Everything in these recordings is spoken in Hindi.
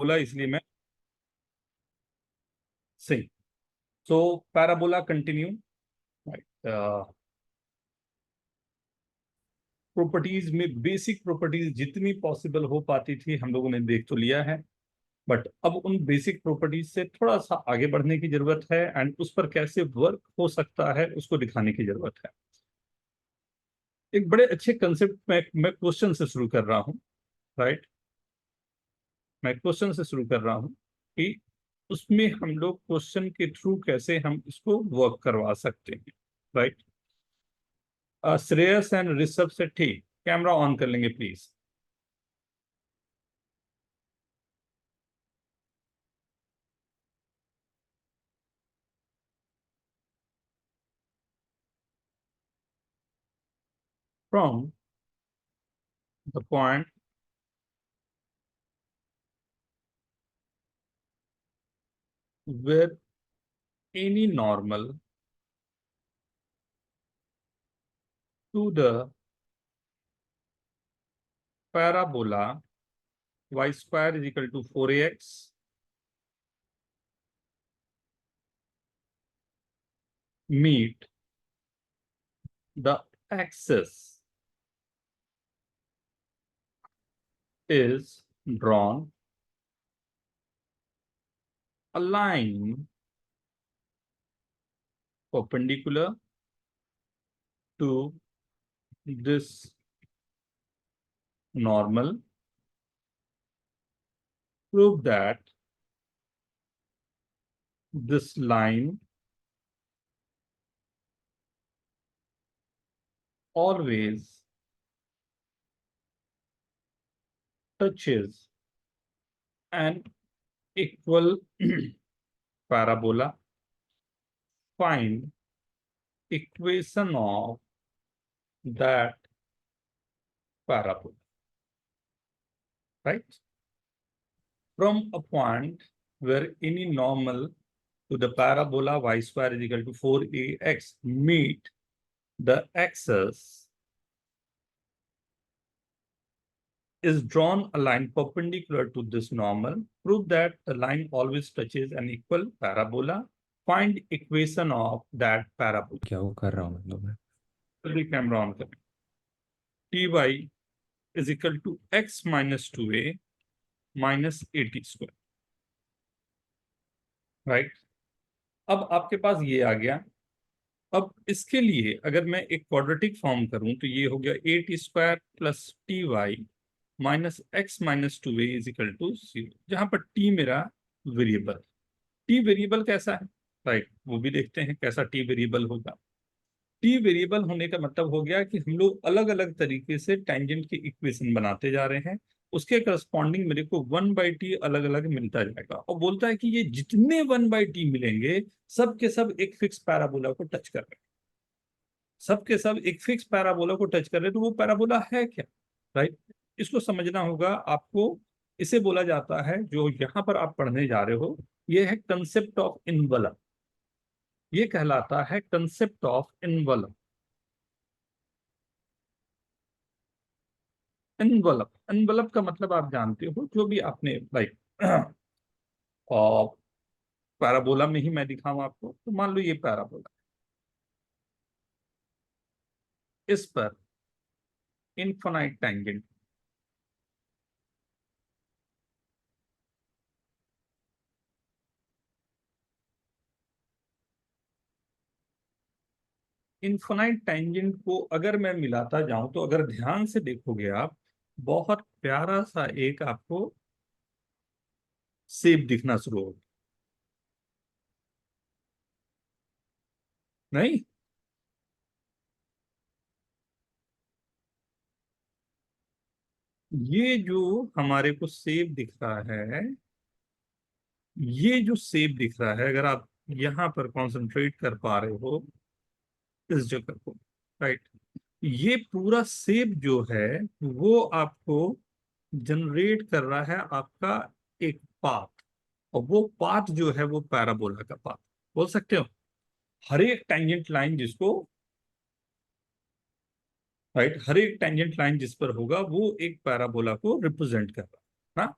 बोला इसलिए मैं सही। सो पैराबोला कंटिन्यू। प्रॉपर्टीज में बेसिक प्रॉपर्टीज जितनी पॉसिबल हो पाती थी हम लोगों ने देख तो लिया है, बट अब उन बेसिक प्रॉपर्टीज से थोड़ा सा आगे बढ़ने की जरूरत है एंड उस पर कैसे वर्क हो सकता है उसको दिखाने की जरूरत है। एक बड़े अच्छे कंसेप्ट में मैं क्वेश्चन से शुरू कर रहा हूँ। राइट, मैं क्वेश्चन से शुरू कर रहा हूँ कि उसमें हम लोग क्वेश्चन के थ्रू कैसे हम इसको वर्क करवा सकते हैं। राइट, श्रेयस एंड ऋषभ से ठीक, कैमरा ऑन कर लेंगे please. From the point where any normal to the parabola y square is equal to 4ax meet the axis is drawn a line perpendicular to this normal. Prove that this line always touches an equal parabola. Find equation of that parabola. Right? From a point where any normal to the parabola y square is equal to 4ax meet the axis is drawn a line perpendicular to this normal. Prove that the line always touches an equal parabola. Find equation of that parabola. क्या वो कर रहा हूँ मतलब मैं। जल्दी कैमरा ऑन करें। ty is equal to x minus 2a minus 80 square. Right, अब आपके पास ये आ गया। अब इसके लिए अगर मैं एक क्वाड्रेटिक फॉर्म करूं तो ये हो गया 8 square plus t y minus x minus 2a is equal to 0, जहां पर टी मेरा वेरिएबल। टी वेरिएबल कैसा है? राइट, वो भी देखते हैं कैसा टी वेरिएबल होगा। टी वेरिएबल होने का मतलब हो गया कि हम लोग अलग अलग तरीके से टेंजेंट की इक्वेशन बनाते जा रहे हैं, उसके करस्पॉन्डिंग मेरे को 1/t अलग अलग मिलता जाएगा, और बोलता है कि ये जितने 1/t मिलेंगे सब के सब एक फिक्स पैराबोला को टच कर रहे हैं, सब के सब एक फिक्स पैराबोला को टच कर रहे हैं, तो वो पैराबोला है क्या? राइट, इसको समझना होगा आपको। इसे बोला जाता है, जो यहाँ पर आप पढ़ने जा रहे हो, ये है कंसेप्ट ऑफ इनवलप। ये कहलाता है concept of envelope. Envelope, envelope का मतलब आप जानते हो, जो भी आपने लाइक और पैराबोला में ही मैं दिखाऊं आपको, तो मान लो ये पैराबोला, इस पर इनफाइनाइट टैंजेंट, इनफाइनाइट टैंजेंट को अगर मैं मिलाता जाऊं तो अगर ध्यान से देखोगे आप, बहुत प्यारा सा एक आपको शेप दिखना शुरू होगा। नहीं, ये जो हमारे को शेप दिख रहा है, ये जो शेप दिख रहा है, अगर आप यहां पर कंसंट्रेट कर पा रहे हो इस जगह को, राइट, ये पूरा शेप जो है वो आपको जनरेट कर रहा है आपका एक पाथ, और वो पाथ जो है वो पैराबोला का पाथ बोल सकते हो। हर एक टेंजेंट लाइन जिसको, राइट, हर एक टेंजेंट लाइन जिस पर होगा वो एक पैराबोला को रिप्रेजेंट कर रहा है ना।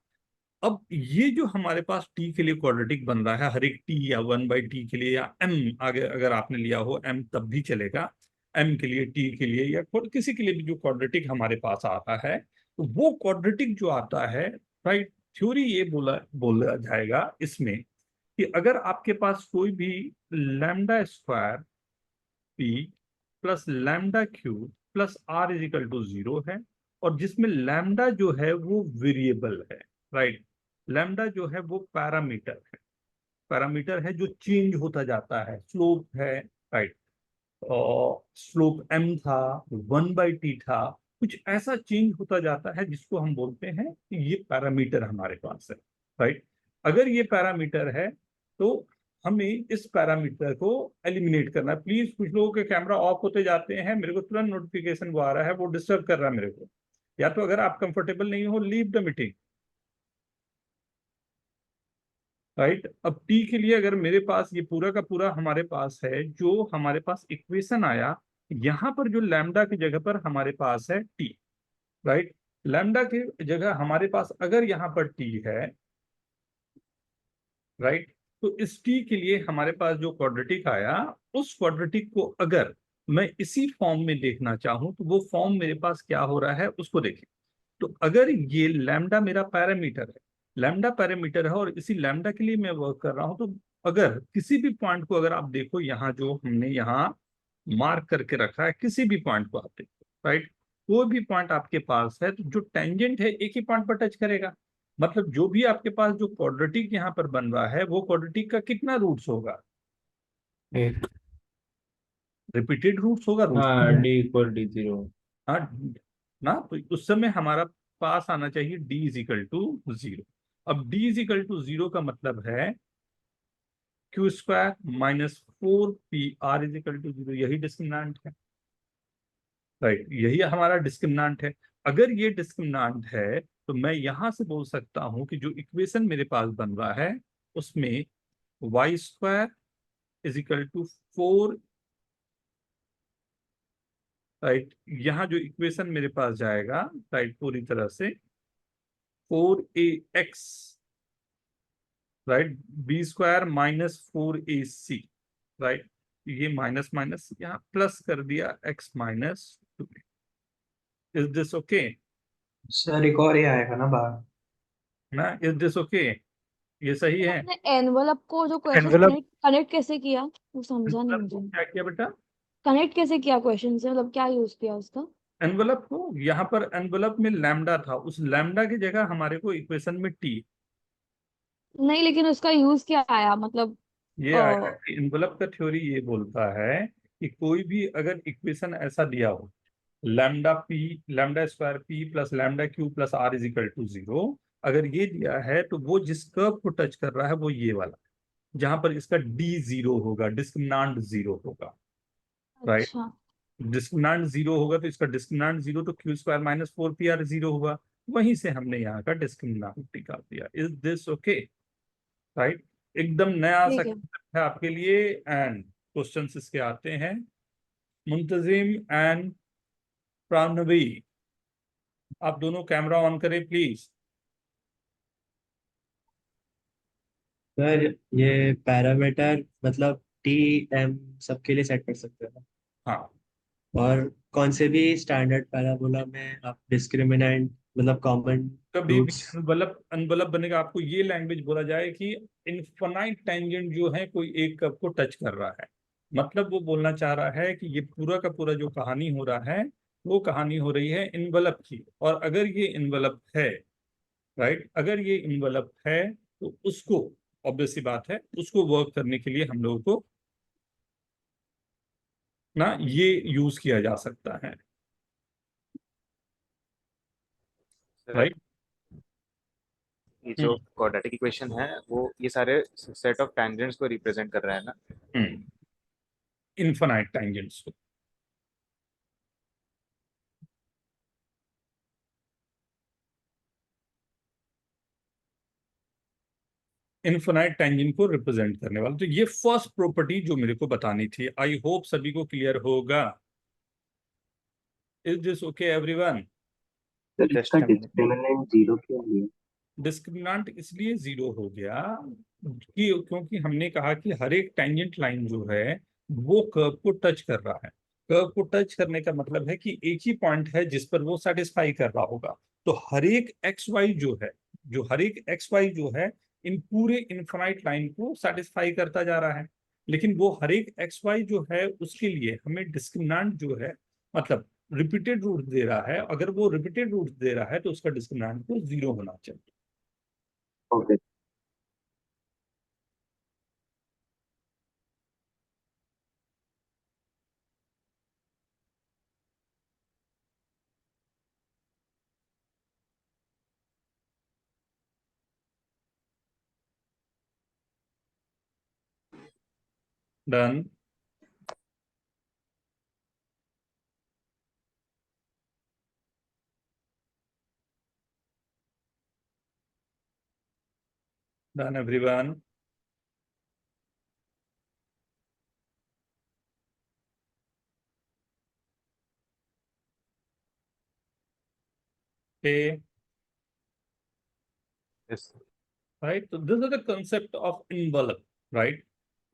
अब ये जो हमारे पास टी के लिए क्वाड्रेटिक बन रहा है, हर एक टी या 1/t के लिए या एम आगे अगर आपने लिया हो एम तब भी चलेगा, एम के लिए, टी के लिए या किसी के लिए भी जो क्वाड्रेटिक हमारे पास आता है, तो वो क्वाड्रेटिक जो आता है, राइट, थ्योरी ये बोला जाएगा इसमें कि अगर आपके पास कोई भी lambda square p plus lambda q plus r is equal to 0 है, और जिसमें लैम्डा जो है वो वेरिएबल है, राइट, लैम्डा जो है वो पैरामीटर है, पैरामीटर है जो चेंज होता जाता है, स्लोप है, राइट, और स्लोप एम था, 1/t था, कुछ ऐसा चेंज होता जाता है जिसको हम बोलते हैं कि ये पैरामीटर हमारे पास है, राइट। अगर ये पैरामीटर है तो हमें इस पैरामीटर को एलिमिनेट करना है। प्लीज, कुछ लोगों के कैमरा ऑफ होते जाते हैं, मेरे को तुरंत नोटिफिकेशन वो आ रहा है, वो डिस्टर्ब कर रहा है मेरे को। या तो अगर आप कंफर्टेबल नहीं हो, लीव द मीटिंग, राइट। अब टी के लिए अगर मेरे पास ये पूरा का पूरा हमारे पास है, जो हमारे पास इक्वेशन आया, यहां पर जो लैम्डा की जगह पर हमारे पास है टी, राइट, लैम्डा की जगह हमारे पास अगर यहाँ पर टी है, राइट, तो इस टी के लिए हमारे पास जो क्वाड्रेटिक आया, उस क्वाड्रेटिक को अगर मैं इसी फॉर्म में देखना चाहूं तो वो फॉर्म मेरे पास क्या हो रहा है उसको देखें। तो अगर ये लैम्डा मेरा पैरामीटर है, लैम्डा पैरामीटर है और इसी लैम्डा के लिए मैं वर्क कर रहा हूं, तो अगर किसी भी पॉइंट को अगर आप देखो, यहाँ जो हमने यहाँ मार्क करके रखा है, किसी भी पॉइंट को आप देखो, राइट, कोई भी पॉइंट आपके पास है तो जो टेंजेंट है एक ही पॉइंट पर टच करेगा। मतलब जो भी आपके पास जो क्वाड्रेटिक यहाँ पर बन रहा है, वो क्वाड्रेटिक का कितना रूट्स होगा, एक। रिपीटेड रूट्स होगा, रूट्स। हाँ, d = 0। हाँ ना, तो उस समय हमारा पास आना चाहिए d = 0। अब d = 0 का मतलब है Q² - 4PR = 0, यही डिस्क्रिमिनांट है, राइट, यही हमारा डिस्क्रिमिनांट है। अगर ये डिस्क्रिमिनांट है तो मैं यहां से बोल सकता हूं कि जो इक्वेशन मेरे पास बन रहा है उसमें y² = 4, राइट, यहाँ जो इक्वेशन मेरे पास जाएगा, राइट, पूरी तरह से 4ax, right, b² - 4ac, right, ये माइनस माइनस यहाँ प्लस कर दिया x - 2। Is this okay sir एक और ये आएगा ना बाहर। ना, इज दिस ओके, ये सही है। आपने एनवलप को जो क्वेश्चन एनवेलप। कनेक्ट कनेक्ट कैसे किया, वो समझा नहीं एनवलप को मुझे। क्या किया बेटा, कनेक्ट कैसे किया क्वेश्चन से, मतलब क्या यूज किया उसका। एनवलप को, यहाँ पर एनवलप में लैम्डा था, उस लैम्डा की जगह हमारे को इक्वेशन में टी, नहीं, लेकिन उसका यूज क्या आया मतलब। ये आया कि एनवलप का थ्योरी ये बोलता है कि कोई भी अगर इक्वेशन ऐसा दिया हो, lambda p plus lambda q plus r is equal to 0, अगर ये दिया है तो वो जिस कर्व को टच कर रहा है वो ये वाला, जहां पर इसका d 0 होगा, डिस्क्रिमिनांट 0 होगा, राइट, अच्छा। डिस्क्रिमिनांट 0 होगा तो इसका डिस्क्रिमिनांट 0, तो Q² - 4PR 0 होगा। वहीं से हमने यहाँ का डिस्क्रिमिनांट निकाल दिया। इज दिस ओके, राइट, एकदम नया सा ठीक है। concept है आपके लिए। एंड क्वेश्चंस इसके आते हैं। मुंतजिम एंड प्राणवी, आप दोनों कैमरा ऑन करें प्लीज। सर ये पैरामीटर मतलब टी एम सबके लिए सेट कर सकते हैं ना? हाँ, और कौन से भी स्टैंडर्ड पैराबोला में आप डिस्क्रिमिनेंट मतलब कॉमन कभी भी रूट्स। अनवलप अनवलप बनेगा, आपको ये लैंग्वेज बोला जाए कि इनफाइनाइट टेंजेंट जो है कोई एक कर्व को टच कर रहा है, मतलब वो बोलना चाह रहा है कि ये पूरा का पूरा जो कहानी हो रहा है, वो कहानी हो रही है इनवलप की। और अगर ये इनवलप है, राइट, अगर ये इनवलप है तो उसको, ऑब्वियस सी बात है, उसको वर्क करने के लिए हम लोगों को ना ये यूज किया जा सकता है, सर, राइट। ये जो क्वाड्रेटिक इक्वेशन है वो ये सारे सेट ऑफ टेंजेंट्स को रिप्रेजेंट कर रहा है ना। इनफाइनाइट टेंजेंट्स को, इनफाइनाइट टेंजेंट को रिप्रेजेंट करने वाला। तो ये फर्स्ट प्रॉपर्टी जो मेरे को बतानी थी, आई होप सभी को क्लियर होगा। Is this okay everyone? Sir इसका जस्ट अ मिनट। डिस्क्रिमिनेंट 0 क्यों है? डिस्क्रिमिनांट इसलिए जीरो हो गया कि क्योंकि हमने कहा कि हर एक टेंजेंट लाइन जो है वो कर्व को टच कर रहा है। कर्व को टच करने का मतलब है कि एक ही पॉइंट है जिस पर वो सेटिस्फाई कर रहा होगा। तो हर एक एक्स वाई जो है, जो हर एक एक्स वाई जो है इन पूरे इनफाइनाइट लाइन को सेटिस्फाई करता जा रहा है। लेकिन वो हर एक एक्स वाई जो है उसके लिए हमें डिस्क्रिमिनांट जो है, मतलब रिपीटेड रूट दे रहा है। अगर वो रिपीटेड रूट दे रहा है तो उसका डिस्क्रिमिनांट को जीरो होना चाहिए। Okay. Done. Done everyone. Okay, Yes. right. So this is the concept of envelope, right?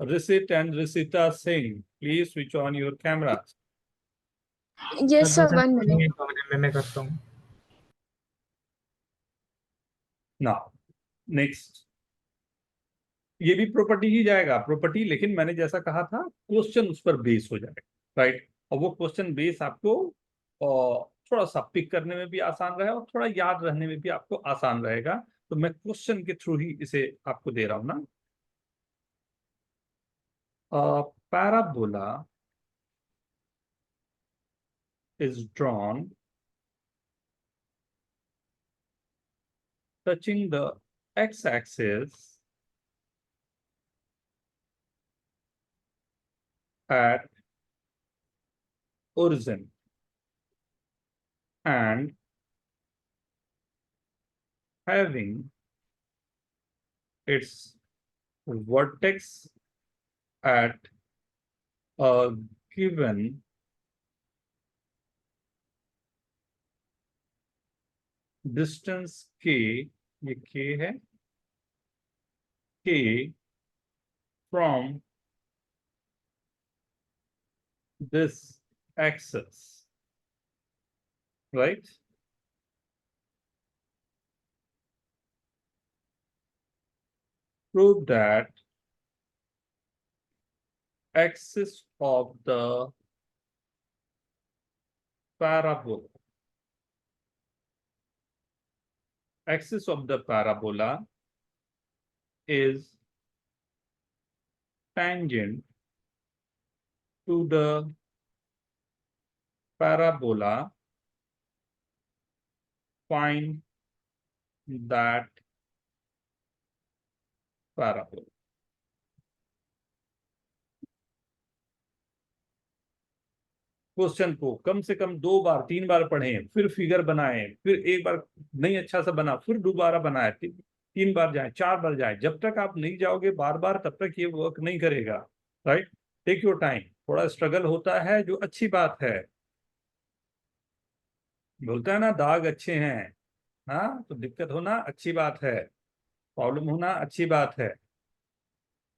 Risit and Risita Singh, please switch on your cameras. Yes, sir, 1 minute. मैं करता हूँ। Now, next. ये भी प्रॉपर्टी ही जाएगा, प्रॉपर्टी, लेकिन मैंने जैसा कहा था क्वेश्चन उस पर बेस हो जाएगा, राइट? और वो क्वेश्चन बेस आपको थोड़ा सा पिक करने में भी आसान रहेगा और थोड़ा याद रहने में भी आपको आसान रहेगा। तो मैं क्वेश्चन के थ्रू ही इसे आपको दे रहा हूं ना। Parabola is drawn touching the x-axis at origin and having its vertex at a given distance k, ये k है, k from this axis, right? Prove that axis of the parabola, axis of the parabola is tangent to the parabola. Find that parabola. Question को कम से कम 2 बार 3 बार पढ़ें, फिर फिगर बनाएं, फिर एक बार नहीं अच्छा सा बना फिर दोबारा बनाए, 3 बार जाए, 4 बार जाए। जब तक आप नहीं जाओगे बार बार तब तक ये वर्क नहीं करेगा, राइट? Take your time. थोड़ा स्ट्रगल होता है जो अच्छी बात है। बोलता है ना दाग अच्छे हैं, हाँ, तो दिक्कत होना अच्छी बात है, प्रॉब्लम होना अच्छी बात है।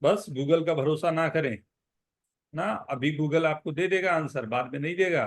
बस गूगल का भरोसा ना करें ना, अभी गूगल आपको दे देगा आंसर, बाद में नहीं देगा।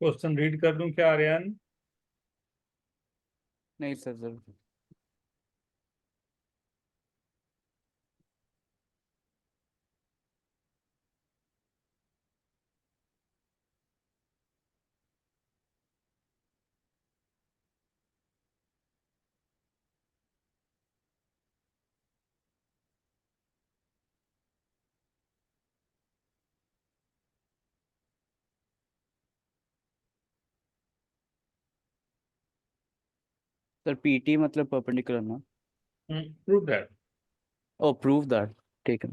क्वेश्चन रीड कर दूं क्या आर्यन? नहीं सर। सर पीटी मतलब परपेंडिकुलर ना? Prove that. Oh prove that, ठीक है।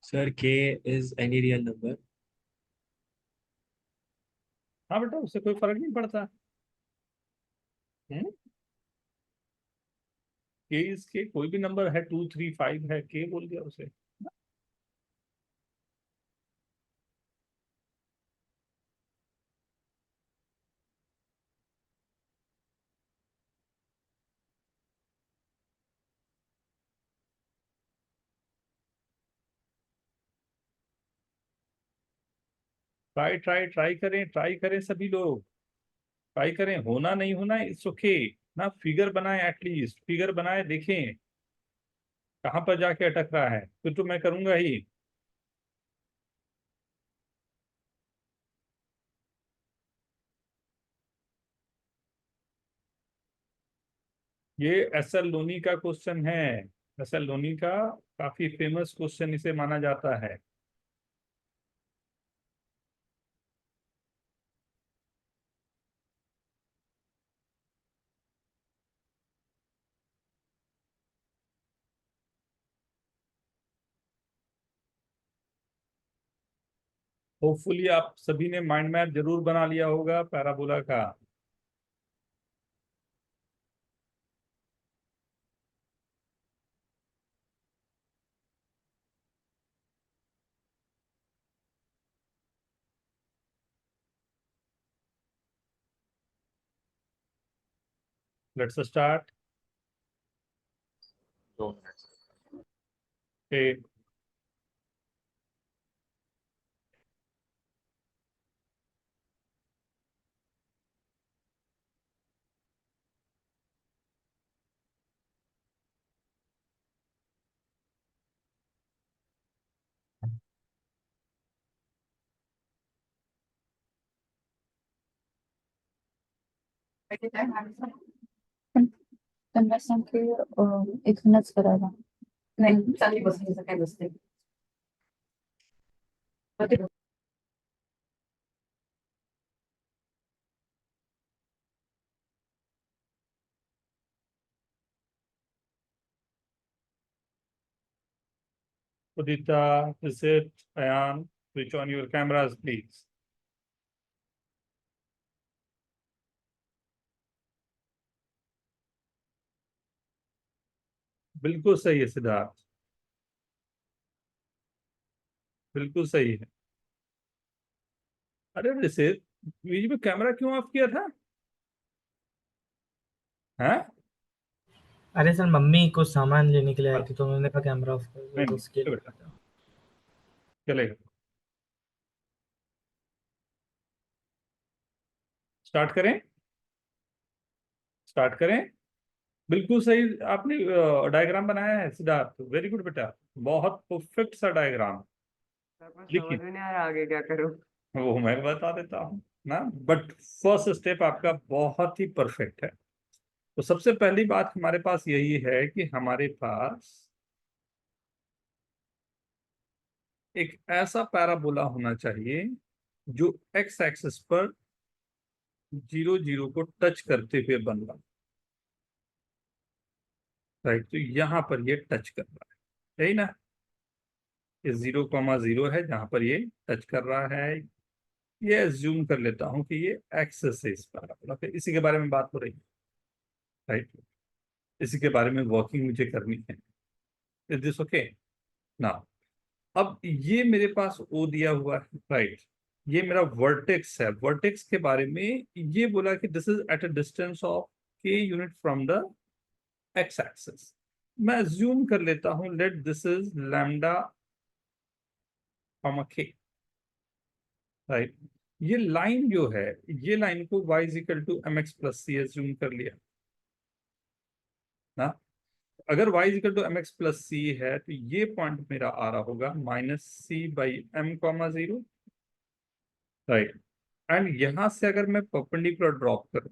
Sir k is any real number? हाँ बेटा, उससे कोई फर्क नहीं पड़ता। के इसके कोई भी नंबर है, 2 3 5 है, के बोल दिया उसे। ट्राई ट्राई ट्राई करें सभी लोग, ट्राई करें। होना नहीं होना इट्स ओके ना। फिगर बनाए, एटलीस्ट फिगर बनाए, देखें कहाँ पर जाके अटक रहा है। फिर तो मैं करूंगा ही। ये एस एल लोनी का क्वेश्चन है। एस एल लोनी का काफी फेमस क्वेश्चन इसे माना जाता है। होपफुली आप सभी ने माइंड मैप जरूर बना लिया होगा पैराबोला का। Let's start. 2 मिनट। इथूनच करायला नाही चांगली बसायचं काय बसते Udita, Visit, Ayan, switch on your cameras, please. बिल्कुल सही है सिद्धार्थ, बिल्कुल सही है। अरे ऋषित, बीच में कैमरा क्यों ऑफ किया था? हैं? अरे सर मम्मी कुछ सामान लेने के लिए आई थी तो मैंने कहा कैमरा ऑफ कर दो नहीं, तो उसके लिए बेटा चलेगा। स्टार्ट करें, स्टार्ट करें। बिल्कुल सही आपने डायग्राम बनाया है सिद्धार्थ, वेरी गुड बेटा, बहुत परफेक्ट सा डायग्राम। समझ में नहीं आ रहा आगे क्या करूं। वो मैं बता देता हूँ ना, बट फर्स्ट स्टेप आपका बहुत ही परफेक्ट है। तो सबसे पहली बात हमारे पास यही है कि हमारे पास एक ऐसा पैराबोला होना चाहिए जो एक्स एक्सिस पर 0 0 को टच करते हुए बन रहा है। राइट, तो यहां पर ये टच कर रहा है, यही ना। ये 0,0 है जहां पर ये टच कर रहा है। ये एज्यूम कर लेता हूं कि ये एक्सिस है इस पैराबोला पे। इसी के बारे में बात हो रही है, राइट। इसी के बारे में वर्किंग मुझे करनी है। इज दिस ओके ना? अब ये मेरे पास ओ दिया हुआ है, राइट। ये मेरा वर्टेक्स है। वर्टेक्स के बारे में ये बोला कि this is at a distance of k unit from the x axis. मैं अज्यूम कर लेता हूं let this is lambda comma k, right. ये लाइन जो है, ये लाइन को y is equal to M x plus c assume कर लिया ना। अगर y is equal to M x plus सी है तो ये पॉइंट मेरा आ रहा होगा minus c by m comma zero, right. And यहां से अगर मैं परपेंडिकुलर ड्रॉप करूं,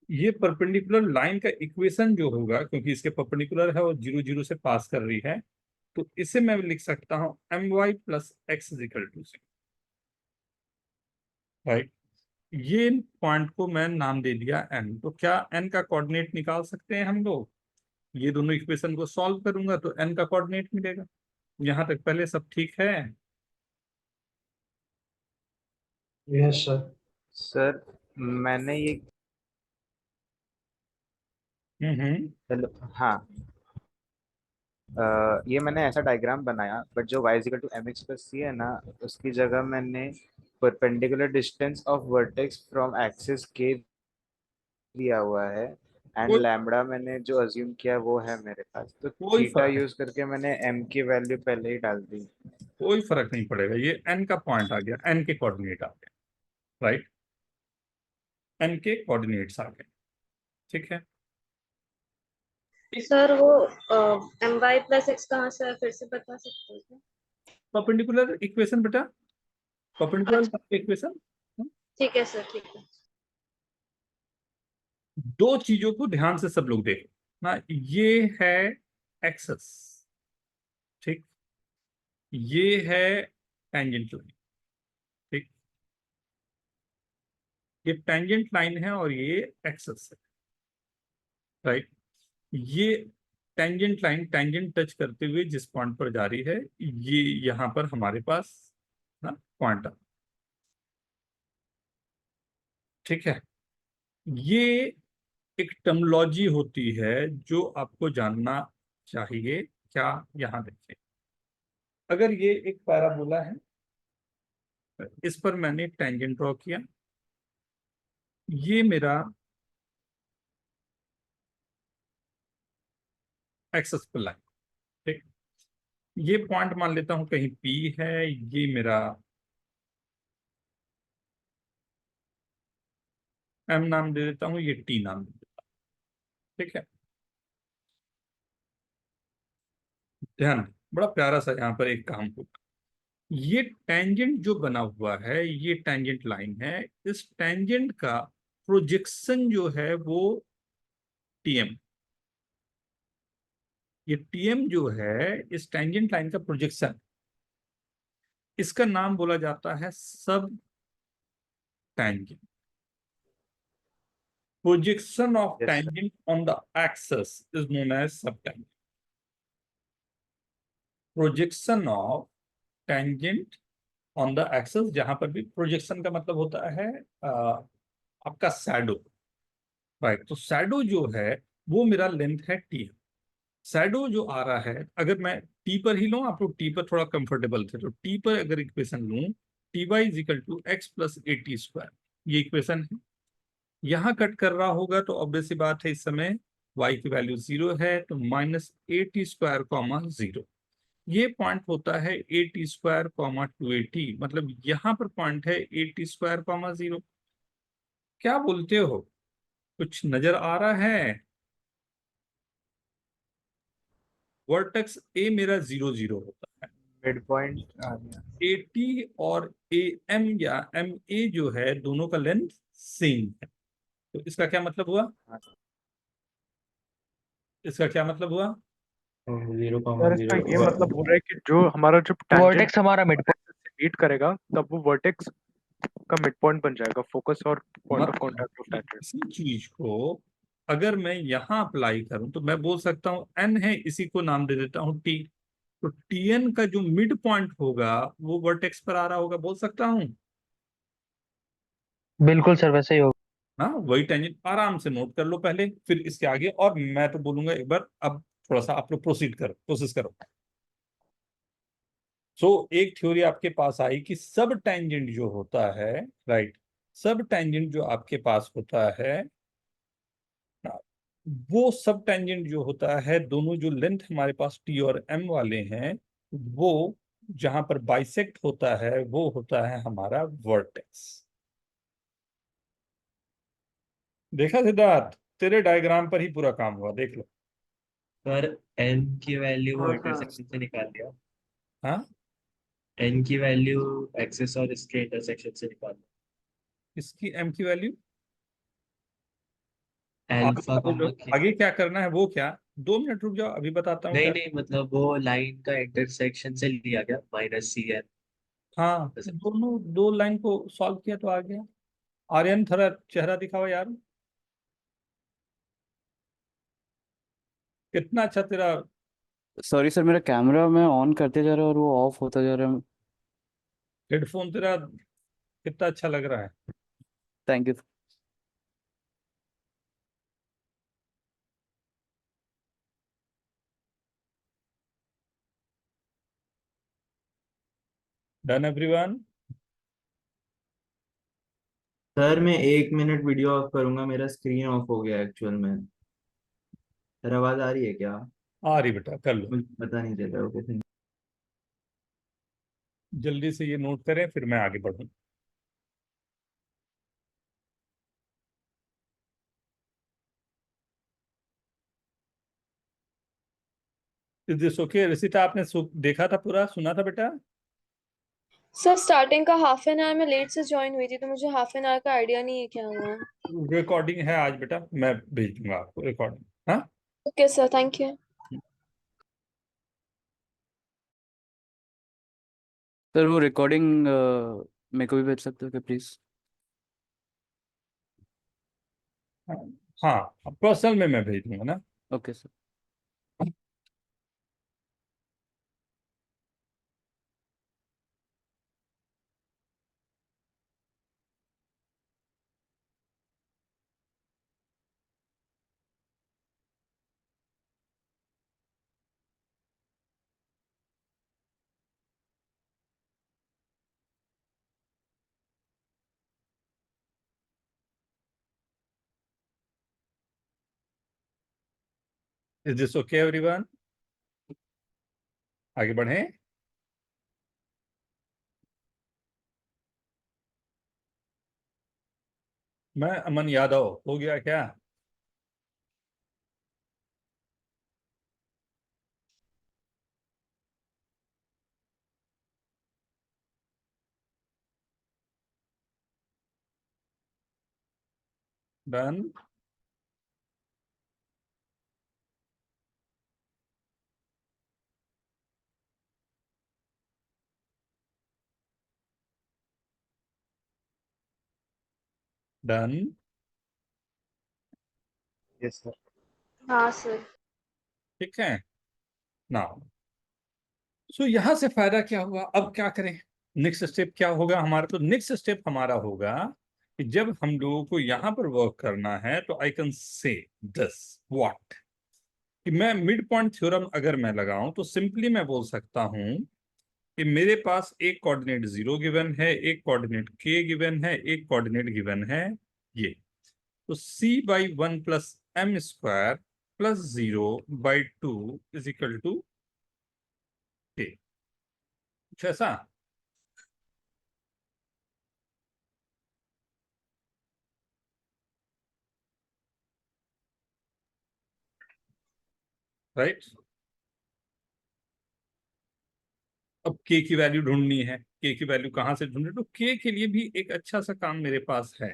ये परपेंडिकुलर लाइन का इक्वेशन जो होगा, क्योंकि इसके परपेंडिकुलर है और 0 0 से पास कर रही है, तो इसे मैं लिख सकता हूं m y plus x is equal to c, right. ये पॉइंट को मैं नाम दे दिया एन। तो क्या एन का कोऑर्डिनेट निकाल सकते हैं हम लोग? ये दोनों इक्वेशन को सॉल्व करूंगा तो एन का कोऑर्डिनेट मिलेगा। यहां तक पहले सब ठीक है? Yes sir. सर मैंने ये हम्म। हाँ ये मैंने ऐसा डायग्राम बनाया, बट जो y equal to M x plus सी है ना, उसकी जगह मैंने perpendicular distance of vertex from axis K दिया हुआ है, एंड कोई लैम्बडा मैंने जो अज्यूम किया वो है मेरे पास, तो कोई थीटा फर्क यूज करके मैंने m की वैल्यू पहले ही डाल दी। कोई फर्क नहीं पड़ेगा, ये एन का पॉइंट आ गया, एन के कोऑर्डिनेट आ गए, राइट। एन के कोऑर्डिनेट्स आ गए, ठीक है। सर वो एम वाई प्लस एक्स कहाँ से है, फिर से बता सकते हो क्या? परपेंडिकुलर इक्वेशन बेटा, परपेंडिकुलर इक्वेशन। ठीक है सर, ठीक है। दो चीजों को ध्यान से सब लोग देखो ना, ये है एक्सेस, ठीक, ये है टेंजेंट लाइन, ठीक। ये टेंजेंट लाइन है और ये एक्सेस है, राइट। ये टेंजेंट लाइन टेंजेंट टच करते हुए जिस पॉइंट पर जा रही है, ये यहां पर हमारे पास ना पॉइंट आ, ठीक है। ये एक टर्मिनोलॉजी होती है जो आपको जानना चाहिए। क्या? यहां देखिए, अगर ये एक पैराबोला है, इस पर मैंने टेंजेंट ड्रॉ किया, ये मेरा एक्सेस पर लाइन, ठीक। ये पॉइंट मान लेता हूं कहीं P है, ये मेरा M नाम दे देता हूं, ये T नाम दे देता हूं, ठीक है। ध्यान दें, बड़ा प्यारा सा यहाँ पर एक काम होगा। ये टेंजेंट जो बना हुआ है, ये टेंजेंट लाइन है, इस टेंजेंट का प्रोजेक्शन जो है वो TM, ये TM जो है इस टेंजेंट लाइन का प्रोजेक्शन, इसका नाम बोला जाता है सब tangent. Projection of Yes, sir. tangent on the axis is known as subtangent. Projection of tangent on the axis, जहां पर भी प्रोजेक्शन का मतलब होता है आपका शैडो, राइट। तो शैडो जो है वो मेरा लेंथ है T। शैडो जो आ रहा है, अगर मैं T पर ही लूं, आप लोग T पर थोड़ा कंफर्टेबल थे, तो T पर अगर इक्वेशन लूं, Ty is equal to x plus a t square, ये इक्वेशन है। यहां कट कर रहा होगा तो ऑब्वियस सी बात है, इस समय y की वैल्यू 0 है, तो माइनस ए टी स्क्वायर कॉमा 0, ये पॉइंट होता है ए टी स्क्वायर कॉमा 280, मतलब यहां पर पॉइंट है ए टी स्क्वायर कॉमा 0। क्या बोलते हो, कुछ नजर आ रहा है? वर्टेक्स ए मेरा 0 0 होता है, मिड पॉइंट आ गया। ए टी और ए एम या एम ए जो है दोनों का लेंथ सेम है। तो इसका क्या मतलब हुआ? हाँ, इसका क्या मतलब हुआ? 0,0 इसका ये मतलब हो रहा है कि जो हमारा जो वर्टेक्स हमारा मिड पॉइंट से मीट करेगा, तब वो वर्टेक्स का मिड पॉइंट बन जाएगा, फोकस और पॉइंट ऑफ मतलब कांटेक्ट ऑफ टेंजेंट। इसी चीज को अगर मैं यहां अप्लाई करूं तो मैं बोल सकता हूं एन है, इसी को नाम दे देता हूं टी। तो टीएन का जो मिड पॉइंट होगा वो वर्टेक्स पर आ रहा होगा, बोल सकता हूं बिल्कुल सर, वैसे ही होगा। ना। वही टेंजेंट आराम से नोट कर लो पहले, फिर इसके आगे और मैं तो बोलूंगा एक बार अब थोड़ा सा आप लोग प्रोसीड करो, प्रोसेस करो। सो एक थ्योरी आपके पास आई कि सब टेंजेंट जो होता है, राइट, सब टेंजेंट जो आपके पास होता है ना, वो सब टेंजेंट जो होता है, दोनों जो लेंथ हमारे पास टी और एम वाले हैं, वो जहां पर बाइसेक्ट होता है वो होता है हमारा वर्टेक्स। देखा सिद्धार्थ, तेरे डायग्राम पर ही पूरा काम हुआ, देख लो। सर एन की वैल्यू हाँ सर। इंटरसेक्शन से निकाल लिया। हाँ, एन की वैल्यू एक्सिस और इसके इंटरसेक्शन से निकाल इसकी एम की वैल्यू लिया। आगे अल्फा कॉमा के। आगे क्या करना है वो क्या, 2 मिनट रुक जाओ, अभी बताता हूँ नहीं क्या। नहीं, मतलब वो लाइन का इंटरसेक्शन से लिया गया -CN। हाँ, दोनों दो लाइन को सॉल्व किया तो आ गया। आर्यन थोड़ा चेहरा दिखाओ यार, कितना अच्छा तेरा। सॉरी सर, मेरा कैमरा मैं ऑन करते जा रहा हूँ और वो ऑफ होता जा रहा है। हेडफोन तेरा कितना अच्छा लग रहा है। Thank you. Done everyone. Sir मैं 1 मिनट वीडियो ऑफ करूंगा, मेरा स्क्रीन ऑफ हो गया एक्चुअल में। सर आवाज आ रही है क्या? आ रही बेटा, कर लो। मुझे पता नहीं चल रहा। ओके, जल्दी से ये नोट करें फिर मैं आगे बढ़ूं। इज दिस ओके ऋषिता, आपने देखा था पूरा, सुना था बेटा? सर स्टार्टिंग का हाफ एन आवर में लेट से ज्वाइन हुई थी तो मुझे हाफ एन आवर का आइडिया नहीं है क्या हुआ। रिकॉर्डिंग है आज बेटा, मैं भेज दूंगा आपको रिकॉर्डिंग। हाँ, okay sir, thank you. Sir वो रिकॉर्डिंग मेरे को भी भेज सकते हो क्या प्लीज? हाँ, पर्सनल में मैं भेज दूंगा ना। Okay sir. Is this okay everyone, आगे बढ़ें। मैं अमन यादव, हो गया क्या? डन। डन। Yes sir. हाँ सर। ठीक है ना। सो यहां से फायदा क्या हुआ, अब क्या करें? नेक्स्ट स्टेप क्या होगा हमारा? तो नेक्स्ट स्टेप हमारा होगा कि जब हम लोगों को यहां पर वर्क करना है तो I can say this what, कि मैं मिड पॉइंट थ्योरम अगर मैं लगाऊं तो सिंपली मैं बोल सकता हूं कि मेरे पास एक कोऑर्डिनेट 0 गिवन है, एक कोऑर्डिनेट k गिवन है, एक कोऑर्डिनेट गिवन है ये। तो c/1 + m² + 0/2 = k। कुछ ऐसा। राइट। अब k की वैल्यू ढूंढनी है, k की वैल्यू कहां से ढूंढे? तो k के लिए भी एक अच्छा सा काम मेरे पास है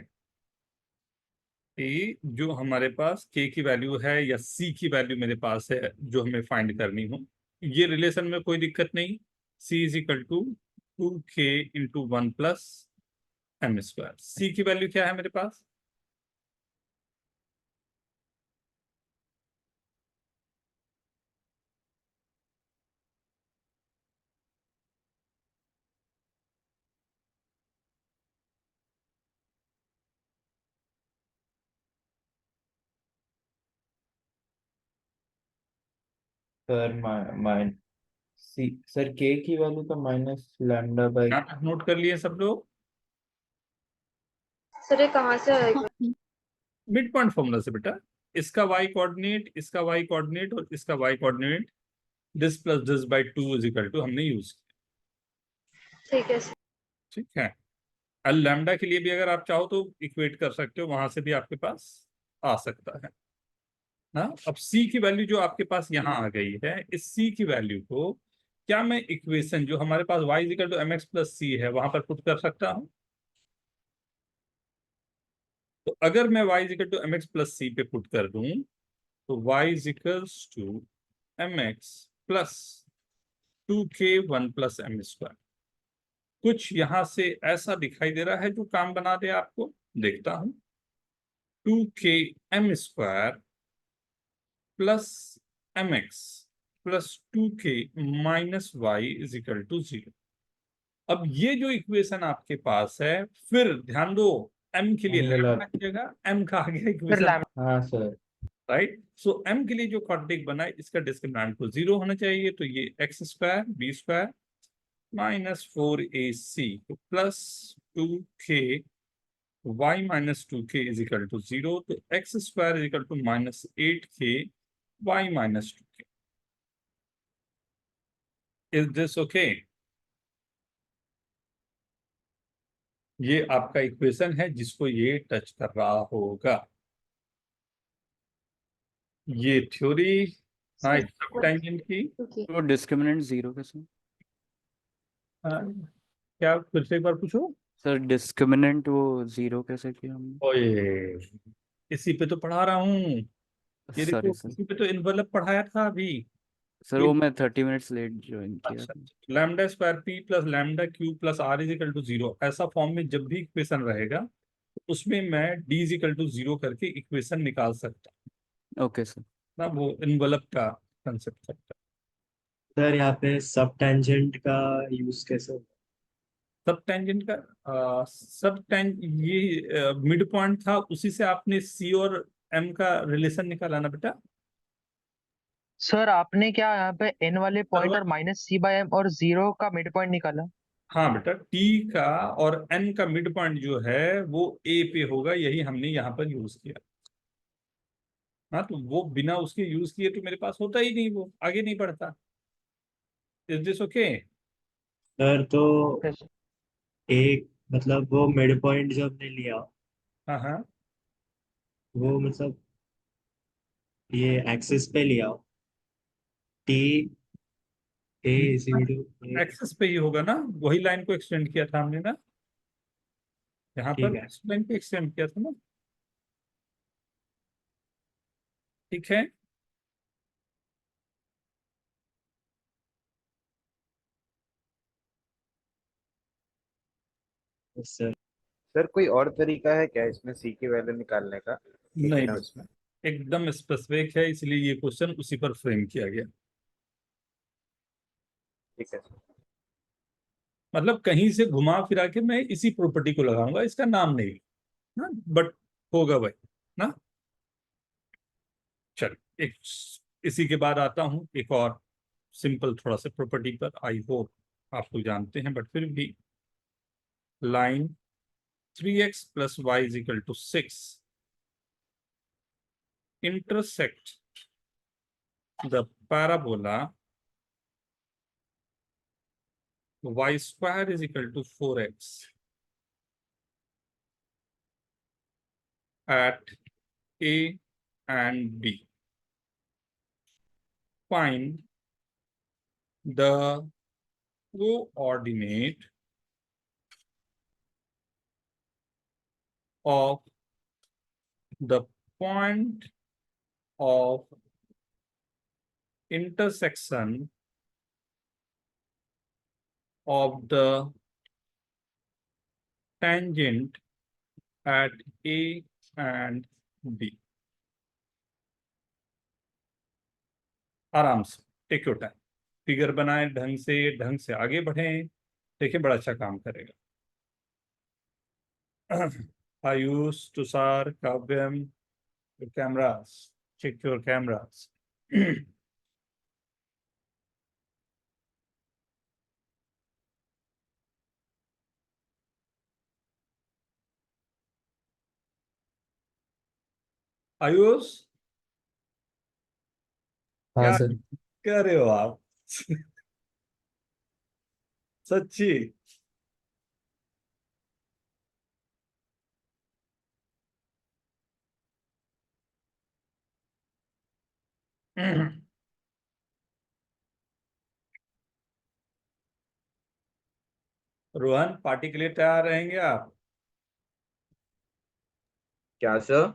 कि जो हमारे पास k की वैल्यू है या c की वैल्यू मेरे पास है जो हमें फाइंड करनी हो, ये रिलेशन में कोई दिक्कत नहीं। c = 2k × 1 + m²। c की वैल्यू क्या है मेरे पास? सर सर के की वैल्यू का -λ/। यहाँ तक नोट कर लिए सब लोग? सर ये कहाँ से आएगा? मिड पॉइंट फॉर्मूला से बेटा, इसका y कोऑर्डिनेट, इसका y कोऑर्डिनेट और इसका y coordinate, this plus this by 2 is equal to हमने यूज किया। ठीक है सर। ठीक है। अब लैम्डा के लिए भी अगर आप चाहो तो इक्वेट कर सकते हो, वहां से भी आपके पास आ सकता है ना। अब c की वैल्यू जो आपके पास यहाँ आ गई है, इस c की वैल्यू को क्या मैं इक्वेशन जो हमारे पास y equal to mx plus c है वहां पर पुट कर सकता हूं? तो अगर मैं y equal to mx plus c पे पुट कर दूं तो y equals to mx plus 2k 1 plus m square. कुछ यहां से ऐसा दिखाई दे रहा है जो काम बना दे आपको, देखता हूं। 2k m square plus mx plus 2k minus y is equal to 0। अब ये जो इक्वेशन आपके पास है, फिर ध्यान दो m के लिए लैम्डा रखिएगा, m का आ गया इक्वेशन, हाँ सर। राइट। सो m के लिए जो क्वाड्रेटिक बना है इसका डिस्क्रिमिनेंट को 0 होना चाहिए, तो ये x square b square minus 4ac plus 2k y minus 2k is equal to 0, तो x square is equal to minus 8k y minus 2k। Is this okay? ये आपका इक्वेशन है जिसको ये टच कर रहा होगा। ये थ्योरी हाँ टेंजेंट की तो डिस्क्रिमिनेंट 0 कैसे? क्या फिर से एक बार पूछो। सर डिस्क्रिमिनेंट वो 0 कैसे किया हमने? ओए, इसी पे तो पढ़ा रहा हूँ। ये देखो सॉरी सर। इसी पे तो इन्वेलप पढ़ाया था अभी। सर ये वो मैं 30 मिनट्स लेट ज्वाइन किया अच्छा, था। Lambda square p plus lambda q plus r is equal to 0, ऐसा फॉर्म में जब भी इक्वेशन रहेगा तो उसमें मैं डी इज इक्वल टू 0 करके इक्वेशन निकाल सकता ओके सर। हूँ ना, वो इन्वेलप का कंसेप्ट सकता। सर यहाँ पे सब टेंजेंट का यूज कैसे होगा? सब टेंजेंट का सब टेंज ये मिड पॉइंट था, उसी से आपने सी और एम का रिलेशन निकाला ना बेटा। सर आपने क्या यहाँ पे n वाले पॉइंट और माइनस c बाय m और 0 का मिड पॉइंट निकाला? हाँ बेटा, टी का और एन का मिड पॉइंट जो है वो ए पे होगा, यही हमने यहाँ पर यूज किया। हाँ, तो वो बिना उसके यूज किए तो मेरे पास होता ही नहीं, वो आगे नहीं बढ़ता। Is this okay? सर तो Okay, sir. एक मतलब वो मिड पॉइंट जो हमने लिया हाँ हाँ, वो मतलब ये एक्सिस पे लिया, t a is equal to. Axis पे ही होगा ना, वही लाइन को एक्सटेंड किया था हमने ना, यहाँ ठीक पर है। इस लाइन को एक्सटेंड किया था ना। ठीक है। सर सर कोई और तरीका है क्या इसमें सी की वैल्यू निकालने का? एक नहीं, बिना उसमें। एकदम स्पेसिफिक है, इसलिए ये क्वेश्चन उसी पर फ्रेम किया गया। ठीक है सर। मतलब कहीं से घुमा फिरा के मैं इसी प्रॉपर्टी को लगाऊंगा, इसका नाम नहीं ना, बट होगा भाई ना। चल, एक इसी के बाद आता हूं एक और सिंपल थोड़ा सा प्रॉपर्टी पर, आई होप आप लोग जानते हैं बट फिर भी। Line 3x plus y is equal to 6 intersect the parabola y square is equal to 4x at A and B. Find the coordinate of the point of intersection of the tangent at A and B. आराम से, टेक योर टाइम, फिगर बनाएं ढंग से आगे बढ़ें, देखिए बड़ा अच्छा काम करेगा। Ayush, Tushar, काव्यम, your cameras, check your cameras. Ayush, हाँ क्या सर। कर रहे हो आप? सच्ची? रोहन, पार्टी के लिए तैयार रहेंगे आप? क्या सर?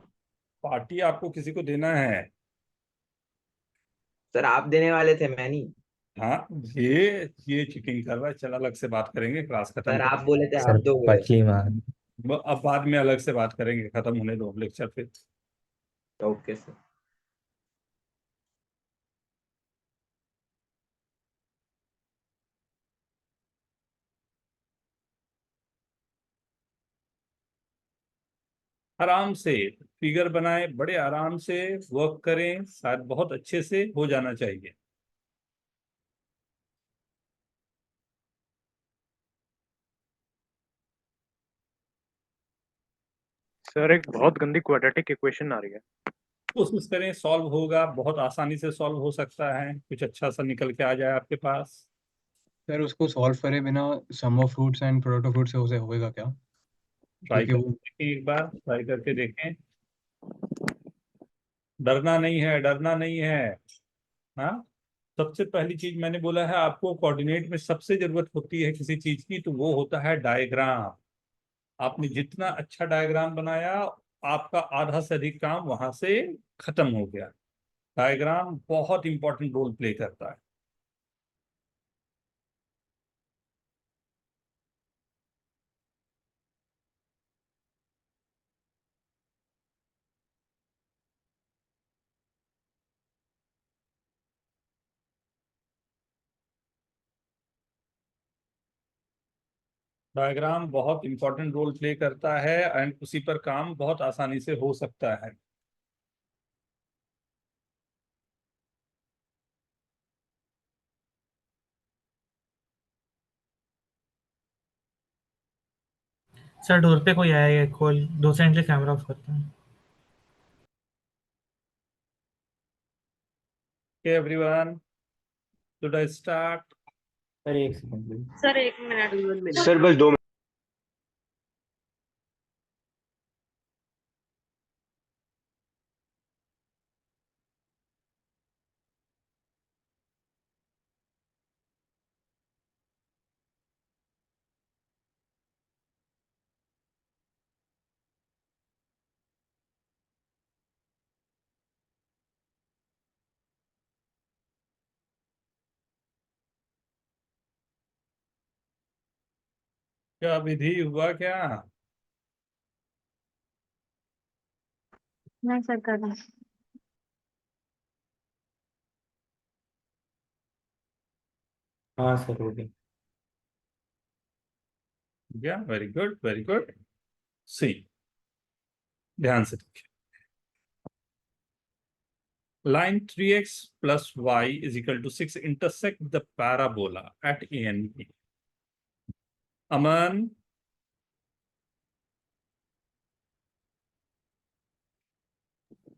पार्टी आपको किसी को देना है। सर आप देने वाले थे, मैं नहीं। हाँ, ये चीटिंग कर रहा है। चल, अलग से बात करेंगे, क्लास खत्म सर कर। आप बोले थे सर आप दोगे। पकी मान। अब बाद में अलग से बात करेंगे, खत्म होने दो लेक्चर फिर। Okay sir. आराम से फिगर बनाए, बड़े आराम से वर्क करें, शायद बहुत अच्छे से हो जाना चाहिए। सर एक बहुत गंदी क्वाड्रेटिक इक्वेशन आ रही है। कोशिश करें, सॉल्व होगा, बहुत आसानी से सॉल्व हो सकता है, कुछ अच्छा सा निकल के आ जाए आपके पास। सर उसको सॉल्व करे बिना sum of roots and product of roots से उसे होएगा क्या? ट्राई क्योंकि करके वो देखें, एक बार ट्राई करके देखें। डरना नहीं है, डरना नहीं है। हाँ, सबसे पहली चीज मैंने बोला है आपको, कोऑर्डिनेट में सबसे जरूरत होती है किसी चीज की, तो वो होता है डायग्राम। आपने जितना अच्छा डायग्राम बनाया, आपका आधा से अधिक काम वहां से खत्म हो गया। डायग्राम बहुत इंपॉर्टेंट रोल प्ले करता है। डायग्राम बहुत इंपॉर्टेंट रोल प्ले करता है, एंड उसी पर काम बहुत आसानी से हो सकता है। सर डोर पे कोई आया है, कॉल 2 सेकंड के लिए कैमरा ऑफ करता हूँ। Okay, everyone, should I start? Sir एक सेकंड। Sir 1 minute. सर बस 2 क्या विधि हुआ क्या? नहीं सर, कर रहा हूँ। हाँ सर हो गया। या वेरी गुड, वेरी गुड। सी, ध्यान से देखिए। line 3x plus y is equal to 6 intersect the parabola at A and B. Aman,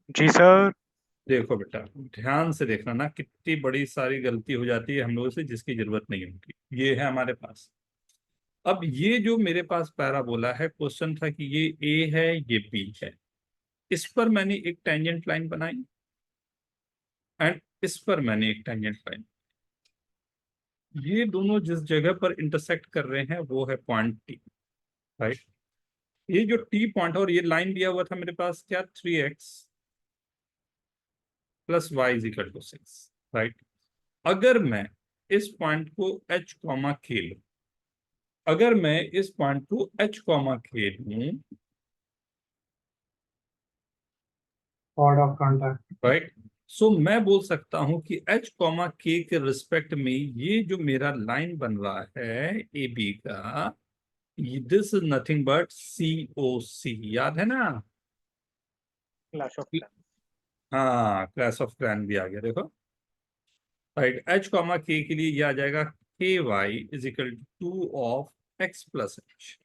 जी सर। देखो बेटा, ध्यान से देखना ना, कितनी बड़ी सारी गलती हो जाती है हम लोगों से जिसकी जरूरत नहीं होती। ये है हमारे पास। अब ये जो मेरे पास पैराबोला है, क्वेश्चन था कि ये ए है, ये बी है। इस पर मैंने एक टेंजेंट लाइन बनाई, एंड इस पर मैंने एक टेंजेंट लाइन। ये दोनों जिस जगह पर इंटरसेक्ट कर रहे हैं वो है पॉइंट टी, राइट। ये जो टी पॉइंट और ये लाइन दिया हुआ था मेरे पास, क्या, 3x plus y is equal to 6, right. अगर मैं इस पॉइंट को h कॉमा के लूं, अगर मैं इस पॉइंट को h कॉमा के लूं, कॉर्ड ऑफ कॉन्टैक्ट। राइट, सो मैं बोल सकता हूं कि h कॉमा के रिस्पेक्ट में ये जो मेरा लाइन बन रहा है ए बी का, this is nothing but COC, याद है ना? क्लैश ऑफ हाँ, क्लैश ऑफ क्लैन भी आ गया, देखो, राइट। h कॉमा के लिए ये आ जाएगा KY is equal to 2 of x plus h।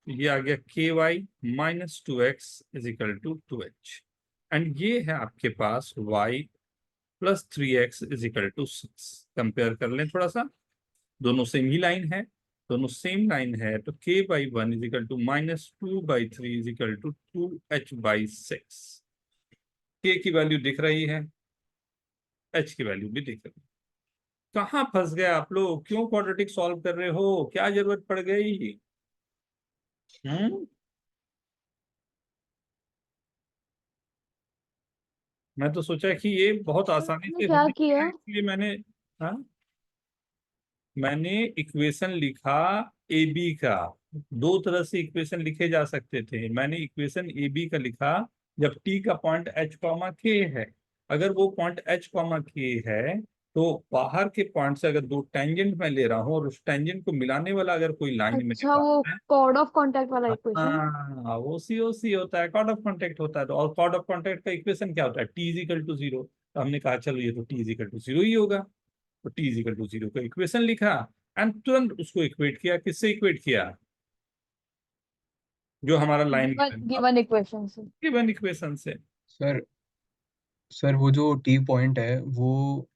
ये आ गया KY minus 2x is equal to 2h। And ये है आपके पास y plus 3x is equal to 6। Compare कर लें थोड़ा सा, दोनों सेम ही लाइन है, दोनों सेम लाइन है, तो k/1 is equal to -2/3 is equal to 2h/6। k की वैल्यू दिख रही है, h की वैल्यू भी दिख रही है। कहाँ फंस गए आप लोग? क्यों क्वाड्रेटिक सॉल्व कर रहे हो? क्या जरूरत पड़ गई? मैं तो सोचा कि ये बहुत आसानी आपने से हो क्या जाएगा, किया? इसलिए हाँ, मैंने इक्वेशन लिखा ए बी का। दो तरह से इक्वेशन लिखे जा सकते थे। मैंने इक्वेशन ए बी का लिखा जब टी का पॉइंट एच कॉमा के है। अगर वो पॉइंट एच कॉमा के है तो बाहर के पॉइंट से अगर दो टेंजेंट मैं ले रहा हूँ और उस टेंजेंट को मिलाने वाला अगर कोई लाइन मेरे अच्छा, वो पास है, कॉर्ड ऑफ कांटेक्ट वाला इक्वेशन। हाँ, वो सी ओ सी होता है, कॉर्ड ऑफ कॉन्टेक्ट होता है। तो और कॉर्ड ऑफ कॉन्टेक्ट का इक्वेशन क्या होता है? T is equal to 0। तो हमने कहा चलो ये तो टी इज इक्वल टू 0 ही होगा, तो टी इज इक्वल टू 0 का इक्वेशन लिखा एंड तुरंत उसको इक्वेट किया। किससे इक्वेट किया? जो हमारा लाइन गिवन इक्वेशन से। गिवन इक्वेशन से। सर सर वो जो टी पॉइंट है वो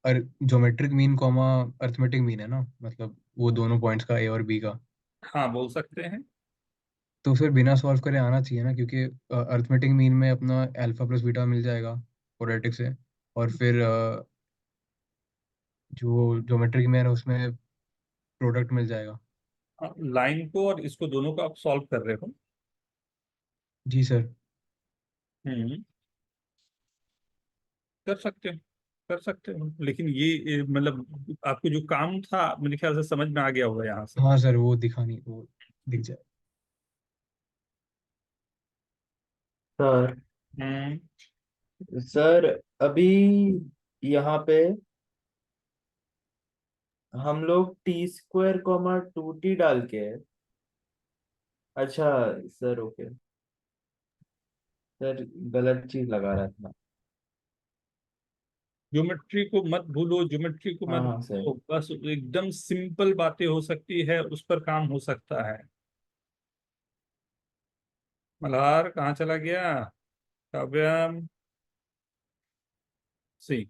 geometric mean comma arithmetic mean है ना, मतलब वो दोनों पॉइंट्स का ए और बी का। हाँ, बोल सकते हैं। तो फिर बिना सॉल्व करे आना चाहिए ना, क्योंकि अर्थमेटिक मीन में अपना अल्फा प्लस बीटा मिल जाएगा क्वाड्रेटिक से, और फिर जो ज्योमेट्रिक मीन है उसमें प्रोडक्ट मिल जाएगा। लाइन को और इसको दोनों को आप सॉल्व कर रहे हो। जी सर। हम्म, कर सकते हो, कर सकते हो, लेकिन ये मतलब आपको जो काम था मेरे ख्याल से समझ में आ गया होगा यहाँ से। हाँ सर, वो दिखानी, वो दिख जाए। सर हम्म, सर अभी यहाँ पे हम लोग t² 2t डाल के, अच्छा सर ओके सर, गलत चीज लगा रहा था। ज्योमेट्री को मत भूलो, ज्योमेट्री को हाँ मत हाँ सर। भूलो, बस एकदम सिंपल बातें हो सकती है, उस पर काम हो सकता है। मल्हार कहाँ चला गया? Kavyam, see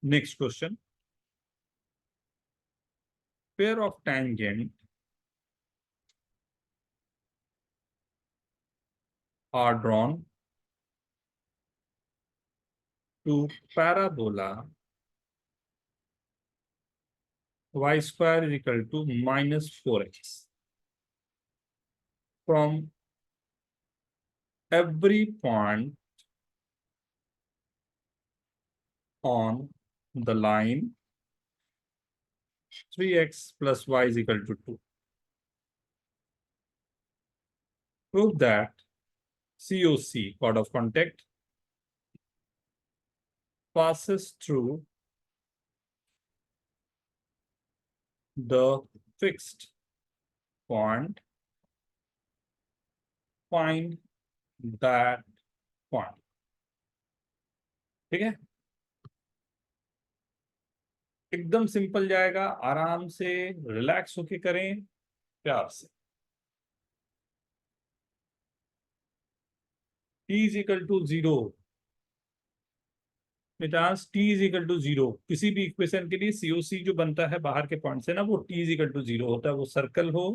next question. Pair of tangent are drawn to parabola y square is equal to -4x from every point on the line 3x plus y is equal to 2. Prove that COC, chord of contact, passes through the fixed point. Find that point. ठीक है, एकदम सिंपल जाएगा, आराम से रिलैक्स होके करें, प्यार से। t is equal to 0, मिटास t is equal to 0 किसी भी इक्वेशन के लिए COC जो बनता है बाहर के पॉइंट से ना, वो t is equal to 0 होता है। वो सर्कल हो,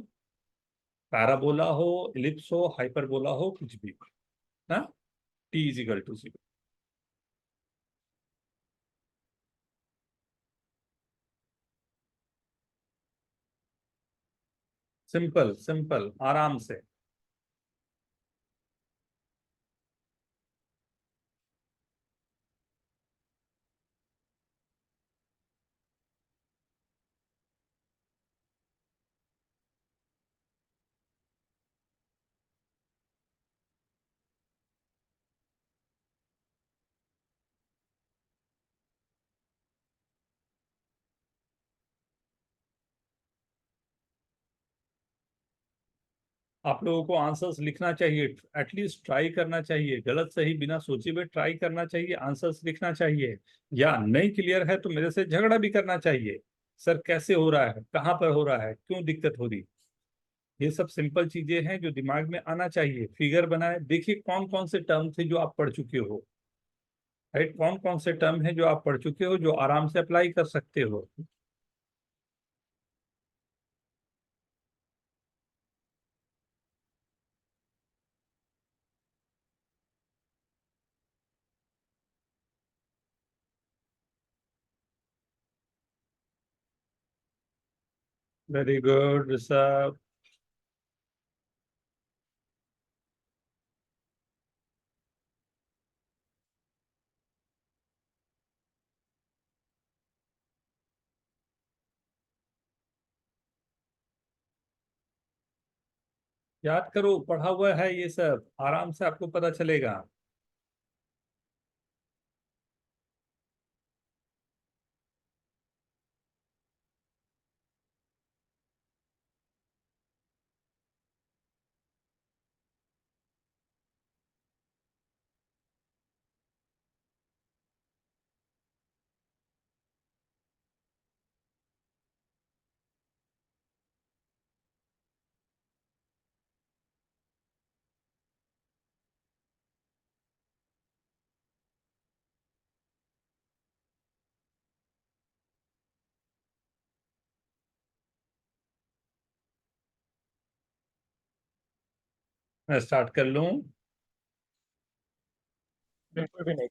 पैराबोला हो, इलिप्स हो, हाइपरबोला हो, कुछ भी ना, t is equal to 0। Simple simple, आराम से। आप लोगों को आंसर्स लिखना चाहिए, एटलीस्ट ट्राई करना चाहिए, गलत सही बिना सोचे हुए ट्राई करना चाहिए, आंसर्स लिखना चाहिए। या नहीं क्लियर है तो मेरे से झगड़ा भी करना चाहिए, सर कैसे हो रहा है, कहाँ पर हो रहा है, क्यों दिक्कत हो रही। ये सब सिंपल चीजें हैं जो दिमाग में आना चाहिए। फिगर बनाए, देखिए कौन कौन से टर्म थे जो आप पढ़ चुके हो, राइट, कौन कौन से टर्म है जो आप पढ़ चुके हो जो आराम से अप्लाई कर सकते हो। Very good Rishabh. याद करो, पढ़ा हुआ है ये सब, आराम से आपको पता चलेगा। मैं स्टार्ट कर लूं? बिल्कुल भी नहीं।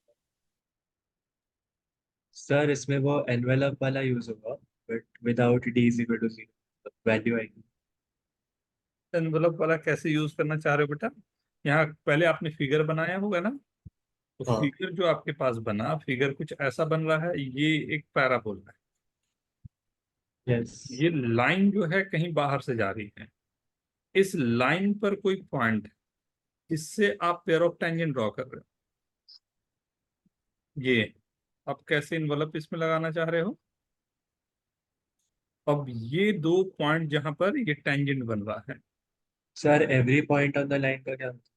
सर इसमें वो एनवेलप वाला यूज होगा, but without d is equal to 0 value आएगी। एनवलप वाला कैसे यूज करना चाह रहे हो बेटा? यहाँ पहले आपने फिगर बनाया होगा ना, तो हाँ फिगर जो आपके पास बना, फिगर कुछ ऐसा बन रहा है, ये एक पैराबोला है। यस ये लाइन जो है कहीं बाहर से जा रही है, इस लाइन पर कोई पॉइंट है, इससे आप पेयर ऑफ टेंजेंट ड्रॉ कर रहे हो। ये आप कैसे इन्वलप इसमें लगाना चाह रहे हो? अब ये दो पॉइंट जहां पर ये टेंजेंट बन रहा है, sir, every point on the line का क्या होता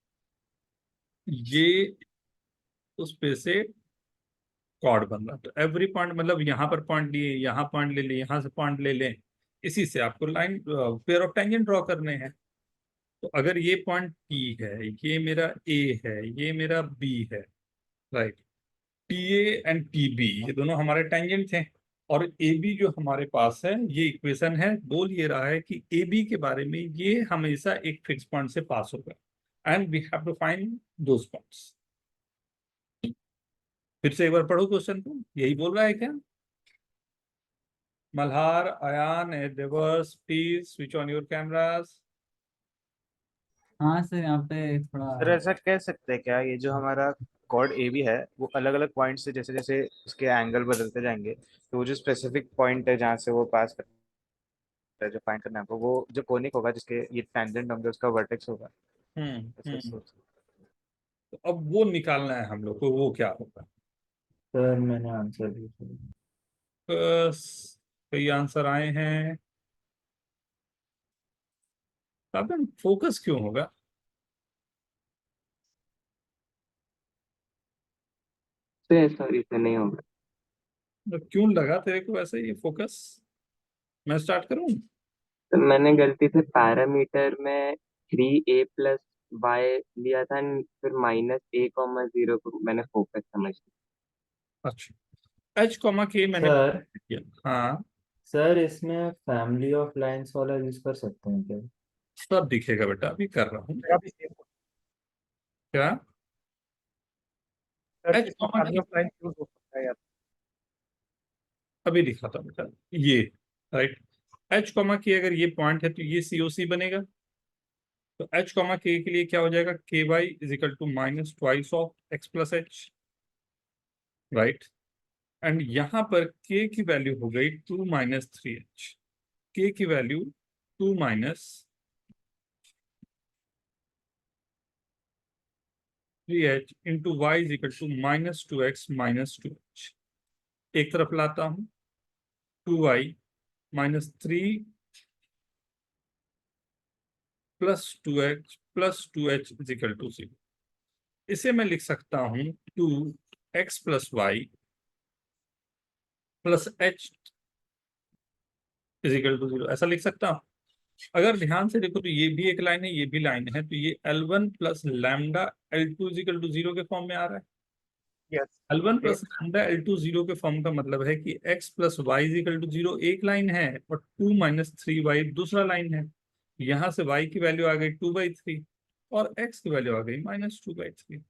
ये उस पे से कॉर्ड बन रहा है। तो एवरी पॉइंट मतलब यहाँ पर पॉइंट लिए, यहाँ पॉइंट ले लें, यहाँ से पॉइंट ले लें, इसी से आपको line pair of tangent draw करने हैं। तो अगर ये पॉइंट P है, ये मेरा A है, ये मेरा B है, राइट, TA एंड TB ये दोनों हमारे टेंजेंट थे, और AB जो हमारे पास है, ये इक्वेशन है, बोल ये रहा है कि AB के बारे में ये हमेशा एक फिक्स पॉइंट से पास होगा and we have to find those points. फिर से एक बार पढ़ो क्वेश्चन को, यही बोल रहा है क्या? Malhar, Ayaan, Devarsh, please switch on your cameras. हाँ सर, यहाँ पे थोड़ा सर ऐसा कह सकते हैं क्या, ये जो हमारा कॉर्ड ए बी है वो अलग अलग पॉइंट से जैसे जैसे उसके एंगल बदलते जाएंगे, तो वो जो स्पेसिफिक पॉइंट है जहाँ से वो पास करता है, जो फाइंड करना है हमको, वो जो कोनिक होगा जिसके ये टेंजेंट होंगे उसका वर्टेक्स होगा। ऐसा सोच। तो अब वो निकालना है हम लोग को, वो क्या होगा? सर मैंने आंसर दिया। बस कई आंसर आए हैं। अब फोकस क्यों होगा? सॉरी सर, नहीं होगा। तो क्यों लगा तेरे को वैसे ये फोकस? मैं स्टार्ट करूं? तो मैंने गलती से पैरामीटर में 3a+y लिया था and फिर -a,0 को मैंने फोकस समझ लिया। अच्छा, H, K मैंने सर किया। हाँ, सर इसमें फैमिली ऑफ लाइंस वाला यूज कर सकते हैं क्या? सब दिखेगा बेटा, अभी कर रहा हूँ। मेरा भी सेम क्या? सर, H, इसमें K family of lines use हो सकता है यार। अभी दिखाता हूँ बेटा, ये राइट, H, K अगर ये पॉइंट है तो ये COC बनेगा। तो H, K के लिए क्या हो जाएगा? KY is equal to minus twice of X plus H, right. And यहाँ पर K की वैल्यू हो गई 2 माइनस 3H। K की वैल्यू 2 minus 3H into y is equal to minus 2X minus 2H। एक तरफ लाता हूं, 2y minus 3 plus 2H plus 2H is equal to 0। इसे मैं लिख सकता हूं 2X plus y plus H is equal to 0, ऐसा लिख सकता हूं। अगर ध्यान से देखो तो ये भी एक लाइन है, ये भी लाइन है, तो ये L1 plus lambda L2 is equal to 0 के फॉर्म में आ रहा है। Yes L1 plus lambda L2 0 के फॉर्म का मतलब है कि x plus y is equal to 0 एक लाइन है और 2 माइनस 3y दूसरा लाइन है। यहाँ से y की वैल्यू आ गई 2/3 और x की वैल्यू आ गई -2/3।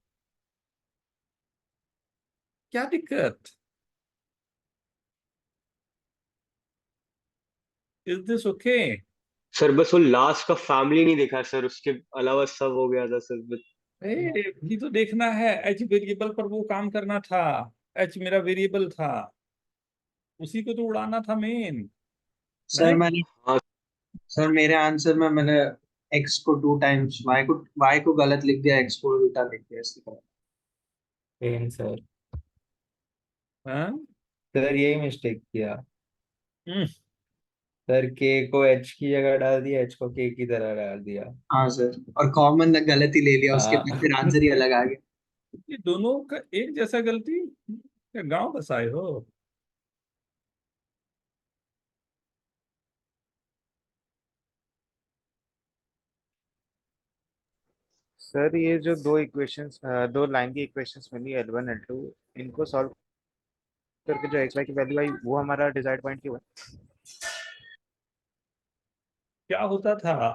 क्या दिक्कत? Is this okay? सर बस वो लास्ट का फैमिली नहीं देखा सर, उसके अलावा सब हो गया था सर बस। भी तो देखना है, h वेरिएबल पर वो काम करना था। h मेरा वेरिएबल था, उसी को तो उड़ाना था मेन। सर मैंने सर मेरे आंसर में मैंने x को 2 टाइम्स y को गलत लिख दिया, x को उल्टा लिख दिया इसी तरह। Same sir. हाँ? सर यही मिस्टेक किया हम्म, सर, k को h की जगह डाल दिया, h को k की तरह डाल दिया। हाँ सर, और कॉमन गलत ही ले लिया, उसके हाँ। बाद फिर आंसर ही अलग आ गया। ये दोनों का एक जैसा गलती? क्या गांव बसाए हो? सर ये जो दो इक्वेशंस, दो लाइन की इक्वेशंस मिली L1 L2, इनको सॉल्व करके जो x y की वैल्यू आई वो हमारा डिजायर्ड पॉइंट क्यों है? क्या होता था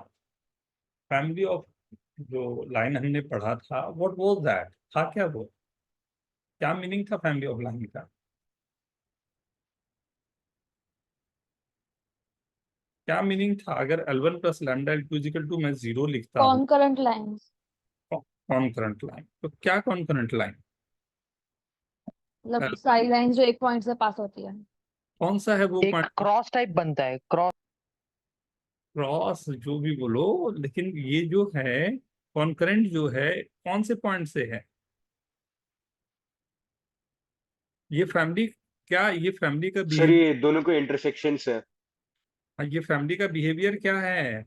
फैमिली ऑफ, जो लाइन हमने पढ़ा था, व्हाट वाज दैट? था क्या वो? क्या मीनिंग था फैमिली ऑफ लाइन का? क्या मीनिंग था? अगर L1 plus lambda L2 equal to मैं 0 लिखता हूँ, कॉनकरेंट लाइंस, कॉनकरेंट लाइन, तो क्या कॉनकरेंट लाइन? मतलब सारी लाइंस जो एक पॉइंट से पास होती है। कौन सा है वो एक पॉइंट? क्रॉस टाइप बनता है, क्रॉस। क्रॉस जो भी बोलो, लेकिन ये जो है कॉन्करेंट जो है कौन से पॉइंट से है? ये फैमिली, क्या ये फैमिली का सर बिहेवियर? ये दोनों को इंटरसेक्शन है। ये फैमिली का बिहेवियर क्या है?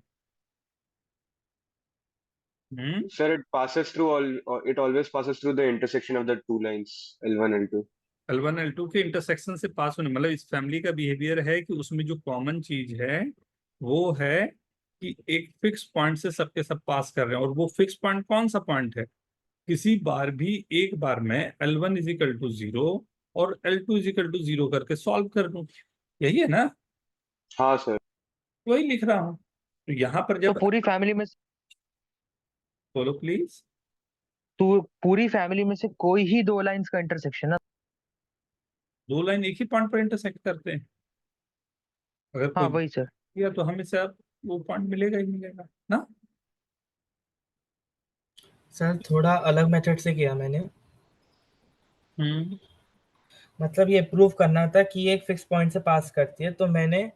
Hmm, sir it passes through all, it always passes through the intersection of the two lines L1 L2। L1 L2 के इंटरसेक्शन से पास होने, मतलब इस फैमिली का बिहेवियर है कि उसमें जो कॉमन चीज है वो है कि एक फिक्स पॉइंट से सबके सब पास कर रहे हैं। और वो फिक्स पॉइंट कौन सा पॉइंट है? किसी बार भी एक बार में L1 इज इक्वल टू 0 और L2 इज इक्वल टू 0 करके सॉल्व कर दूं, यही है ना? हाँ सर। वही लिख रहा हूँ। तो यहाँ पर तो जब, पूरी फैमिली में बोलो प्लीज। तो पूरी फैमिली में से कोई ही दो लाइंस का इंटरसेक्शन है। दो लाइन एक ही पॉइंट पर इंटरसेक्ट करते हैं, अगर हाँ कोई वही सर। किया तो हमेशा वो पॉइंट मिलेगा ही मिलेगा ना। सर थोड़ा अलग मेथड से किया मैंने। हम्म, मतलब ये प्रूव करना था कि ये एक फिक्स पॉइंट से पास करती है, तो मैंने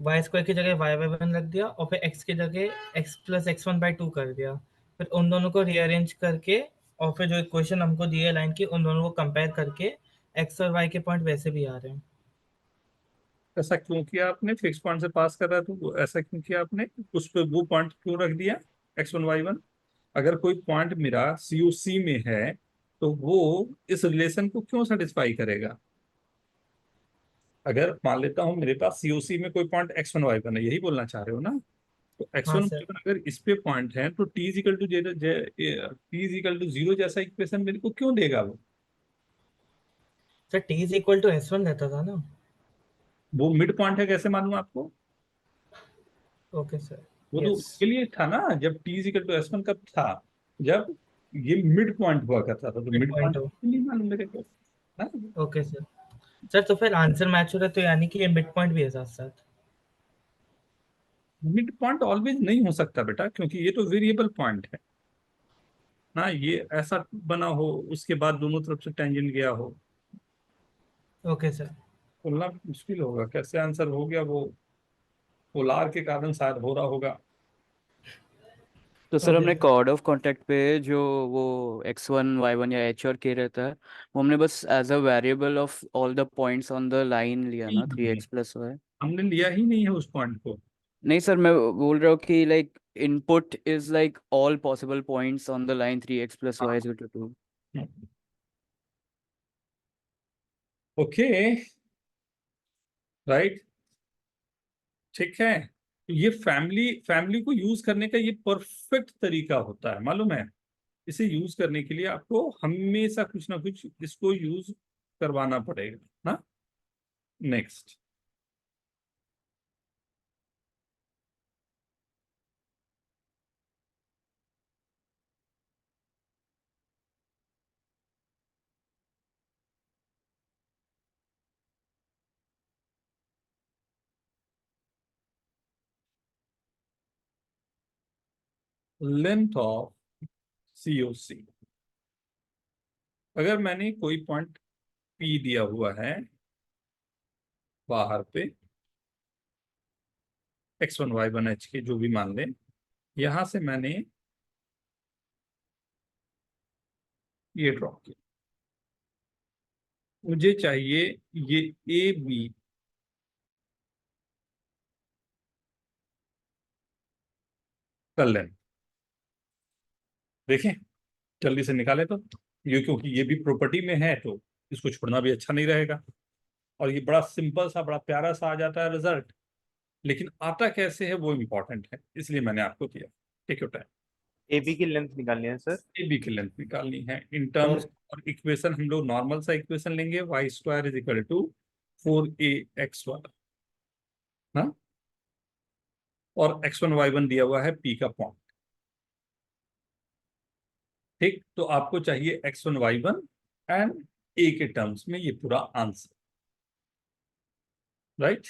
वाई स्क्वायर की जगह वाई बाई वन रख दिया और फिर एक्स की जगह एक्स प्लस x1/2 कर दिया। फिर उन दोनों को रीअरेंज करके और फिर जो इक्वेशन हमको दी है लाइन की, उन दोनों को कंपेयर करके एक्स और वाई के पॉइंट वैसे भी आ रहे हैं। ऐसा क्यों किया आपने? फिक्स पॉइंट से पास कर रहा है तो ऐसा क्यों किया आपने? उस पर वो पॉइंट क्यों रख दिया x1 y1? अगर कोई पॉइंट मेरा COC में है तो वो इस रिलेशन को क्यों सेटिस्फाई करेगा? अगर मान लेता हूं मेरे पास COC में कोई पॉइंट x1 y1 है, यही बोलना चाह रहे हो ना? तो हाँ x1 सर। y1 अगर इस पे पॉइंट है तो t इज इक्वल टू 0 जैसा इक्वेशन मेरे को क्यों देगा वो? Sir t is equal to s1 रहता था ना। वो मिड पॉइंट है कैसे मालूम आपको? Okay sir. वो तो यस। उसके लिए था ना, जब t=s1 कब था? जब ये मिड पॉइंट हुआ करता था, तो मिड मिड पॉइंट पॉइंट हो। नहीं मालूम मेरे को ना। Okay sir. सर तो फिर आंसर मैच हो रहा है, तो यानी कि ये मिड पॉइंट भी है साथ साथ। मिड पॉइंट ऑलवेज नहीं हो सकता बेटा, क्योंकि ये तो वेरिएबल पॉइंट है ना। ये ऐसा बना हो उसके बाद दोनों तरफ से टेंजेंट गया हो, ओके सर। बोलना मुश्किल होगा कैसे आंसर हो गया वो। पोलार के कारण शायद हो रहा होगा। तो सर ओके हमने सर। कॉर्ड ऑफ कॉन्टैक्ट पे जो वो x1 y1 या h और k रहता है, वो हमने बस as a variable of all the points on the line लिया ना, नहीं, 3x+y। हमने लिया ही नहीं है उस पॉइंट को। नहीं सर, मैं बोल रहा हूँ कि like input is like all possible points on the line 3x+y is equal to 2। Okay, right, ठीक है। तो ये फैमिली फैमिली को यूज करने का ये परफेक्ट तरीका होता है, मालूम है। इसे यूज करने के लिए आपको हमेशा कुछ ना कुछ इसको यूज करवाना पड़ेगा ना। Next, length of COC। अगर मैंने कोई पॉइंट P दिया हुआ है बाहर पे, X1 Y1 H के जो भी मान लें, यहां से मैंने ये ड्रॉ किया, मुझे चाहिए ये AB का लेंथ। देखें, जल्दी से निकाले तो ये, क्योंकि ये भी प्रॉपर्टी में है तो इसको छोड़ना भी अच्छा नहीं रहेगा। और ये बड़ा सिंपल सा, बड़ा प्यारा सा आ जाता है रिजल्ट, लेकिन आता कैसे है वो इम्पोर्टेंट है, इसलिए मैंने आपको दिया। Take your time. AB की लेंथ निकालनी है सर। AB की लेंथ निकालनी है इन टर्म्स, और इक्वेशन हम लोग नॉर्मल सा इक्वेशन लेंगे, y² is equal to 4AX1 ना, और X1 Y1 दिया हुआ है P का पॉइंट। ठीक, तो आपको चाहिए X1 Y1 एंड A के टर्म्स में ये पूरा आंसर, राइट।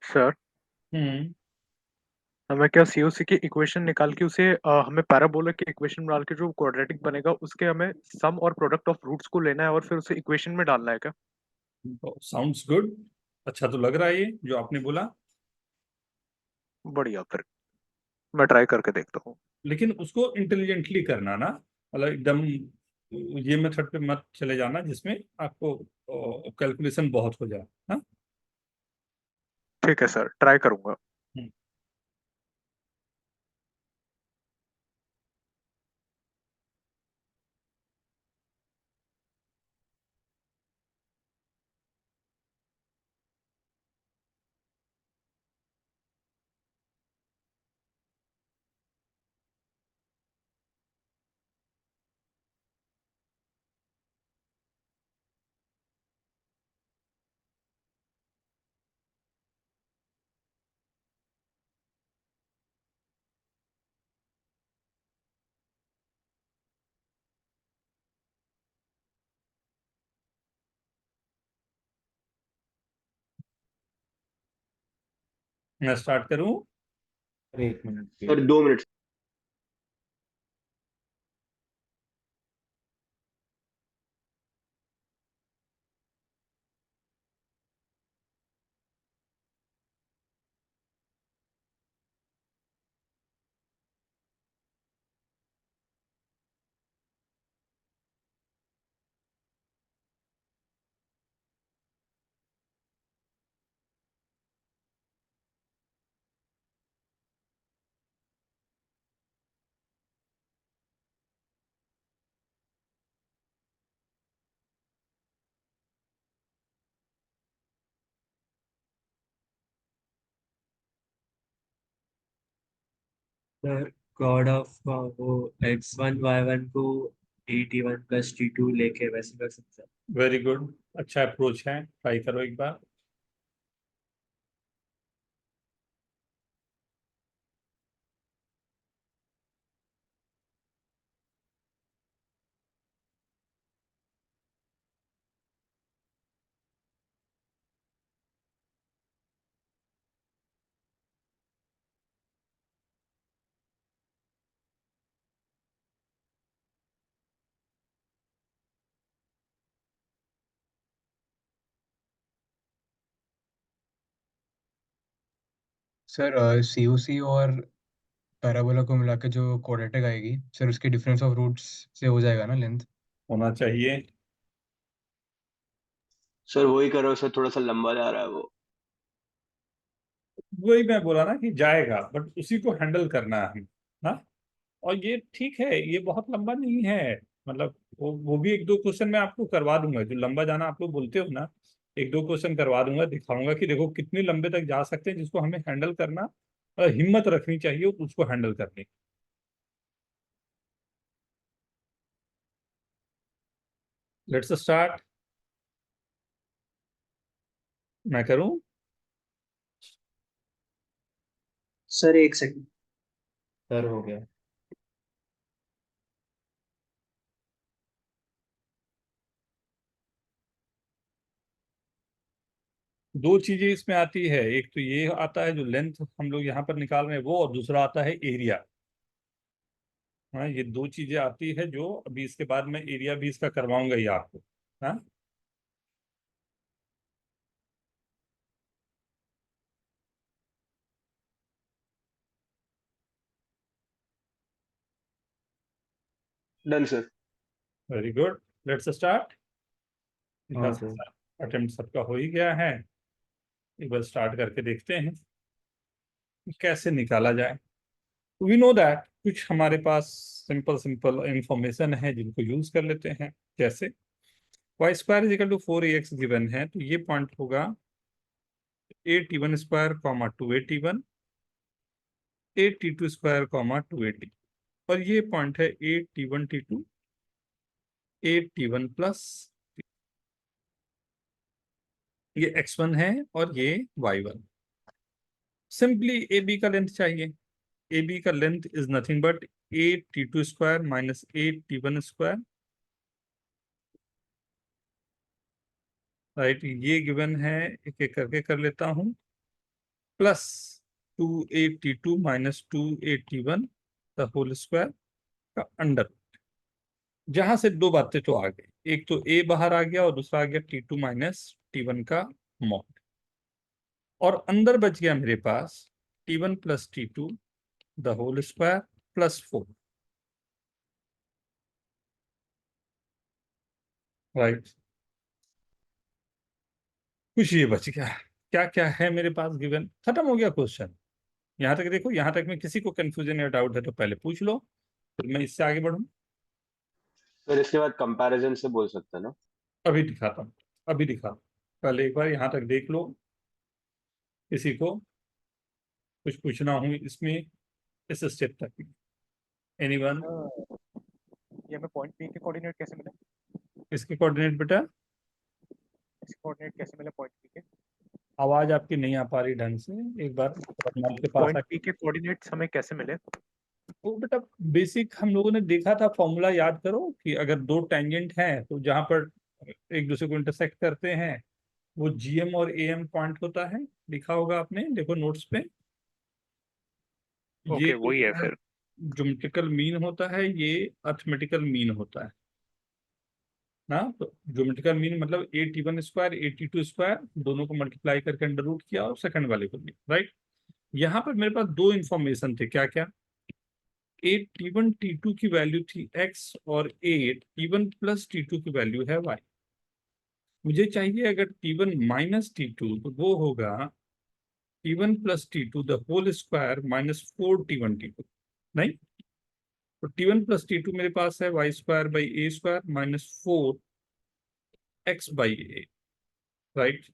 सर हम्म, हमें क्या सीओसी की इक्वेशन निकाल के उसे हमें पैराबोला की इक्वेशन में डाल के जो क्वाड्रेटिक बनेगा उसके हमें सम और प्रोडक्ट ऑफ रूट्स को लेना है और फिर उसे इक्वेशन में डालना है क्या? Sounds good. अच्छा तो लग रहा है ये जो आपने बोला, बढ़िया, फिर मैं ट्राई करके देखता हूँ। लेकिन उसको इंटेलिजेंटली करना ना, मतलब एकदम ये मेथड पे मत चले जाना जिसमें आपको कैलकुलेशन बहुत हो जाए। हाँ, ठीक है सर, ट्राई करूंगा। हम्म, मैं स्टार्ट करूं। अरे 1 minute sir 2 minute. Sir chord of वो x1 y1 को AT1 + T2 लेके वैसे कर सकते हैं। वेरी गुड, अच्छा अप्रोच है, ट्राई करो एक बार। सर सीओसी और पैराबोला को मिला के जो क्वाड्रेटिक आएगी सर, उसकी डिफरेंस ऑफ रूट्स से हो जाएगा ना लेंथ? होना चाहिए। सर वही करो सर, थोड़ा सा लंबा जा रहा है वो। वही मैं बोला ना कि जाएगा, बट उसी को हैंडल करना है हम। हाँ, और ये ठीक है, ये बहुत लंबा नहीं है। मतलब वो भी एक दो क्वेश्चन मैं आपको करवा दूंगा, जो लंबा जाना आप लोग बोलते हो ना, एक दो क्वेश्चन करवा दूंगा, दिखाऊंगा कि देखो कितने लंबे तक जा सकते हैं, जिसको हमें हैंडल करना और हिम्मत रखनी चाहिए उसको हैंडल करने की। Let's start. मैं करूं? Sir 1 second. सर हो गया। दो चीजें इसमें आती है, एक तो ये आता है जो लेंथ हम लोग यहाँ पर निकाल रहे हैं वो, और दूसरा आता है एरिया। हाँ, ये दो चीजें आती है जो अभी इसके बाद मैं एरिया भी इसका करवाऊंगा ही आपको। हाँ, done sir. Very good, let's start. हाँ सर। अटेम्प्ट सबका हो ही गया है, एक बार स्टार्ट करके देखते हैं कि कैसे निकाला जाए। वी नो दैट कुछ हमारे पास सिंपल सिंपल इंफॉर्मेशन है जिनको यूज कर लेते हैं। जैसे y² = 4ax गिवन है, तो ये पॉइंट होगा AT1², 2AT1, AT2², 2AT, और ये पॉइंट है AT1T2, AT1+, ये x1 है और ये y1। सिंपली AB का लेंथ चाहिए। AB का length is nothing but AT2² - AT1², right. ये गिवन है, एक एक करके कर लेता हूं, plus 2AT2 - 2AT1 the whole square का अंडर। जहां से दो बातें तो आ गई, एक तो A बाहर आ गया और दूसरा आ गया T2 - T1 का मॉड, और अंदर बच गया मेरे पास T1 + T2 the whole square +4, right. कुछ ये बच गया। क्या क्या है मेरे पास गिवन, खत्म हो गया क्वेश्चन। यहाँ तक देखो, यहाँ तक में किसी को कंफ्यूजन या डाउट है तो पहले पूछ लो, फिर मैं इससे आगे बढ़ूँ। सर इसके बाद कंपैरिजन से बोल सकते हैं ना? अभी दिखाता हूँ, अभी दिखाता हूँ, पहले एक बार यहाँ तक देख लो। किसी को कुछ पूछना हो इसमें, इस स्टेप तक, एनीवन? ये हमें पॉइंट पी के कोऑर्डिनेट कैसे मिले? इसके कोऑर्डिनेट बेटा, इसके कोऑर्डिनेट कैसे मिले पॉइंट पी के? आवाज आपकी नहीं आ पा रही ढंग से, एक बार माइक के पास पॉइंट आके। पी के कोऑर्डिनेट्स हमें कैसे मिले? तो बेटा बेसिक हम लोगों ने देखा था, फॉर्मूला याद करो कि अगर दो टेंजेंट हैं तो जहां पर एक दूसरे को इंटरसेक्ट करते हैं वो GM और AM पॉइंट होता है, लिखा होगा आपने, देखो नोट्स पे। ये ओके वही है फिर। ज्योमेट्रिकल मीन होता है, ये अर्थमेटिकल मीन होता है ना। तो ज्योमेट्रिकल मीन मतलब AT1², AT2² दोनों को मल्टीप्लाई करके अंडर रूट किया और सेकंड वाले को लिया, राइट। यहाँ पर मेरे पास दो इंफॉर्मेशन थे, क्या क्या? T1 T2 की वैल्यू थी x, और T1 + T2 की वैल्यू है y। मुझे चाहिए अगर T1 - T2 तो वो होगा T1 + T2 the whole square -4T1 T2, नहीं? तो T1 + T2 मेरे पास है y² / a² -4x/a, राइट।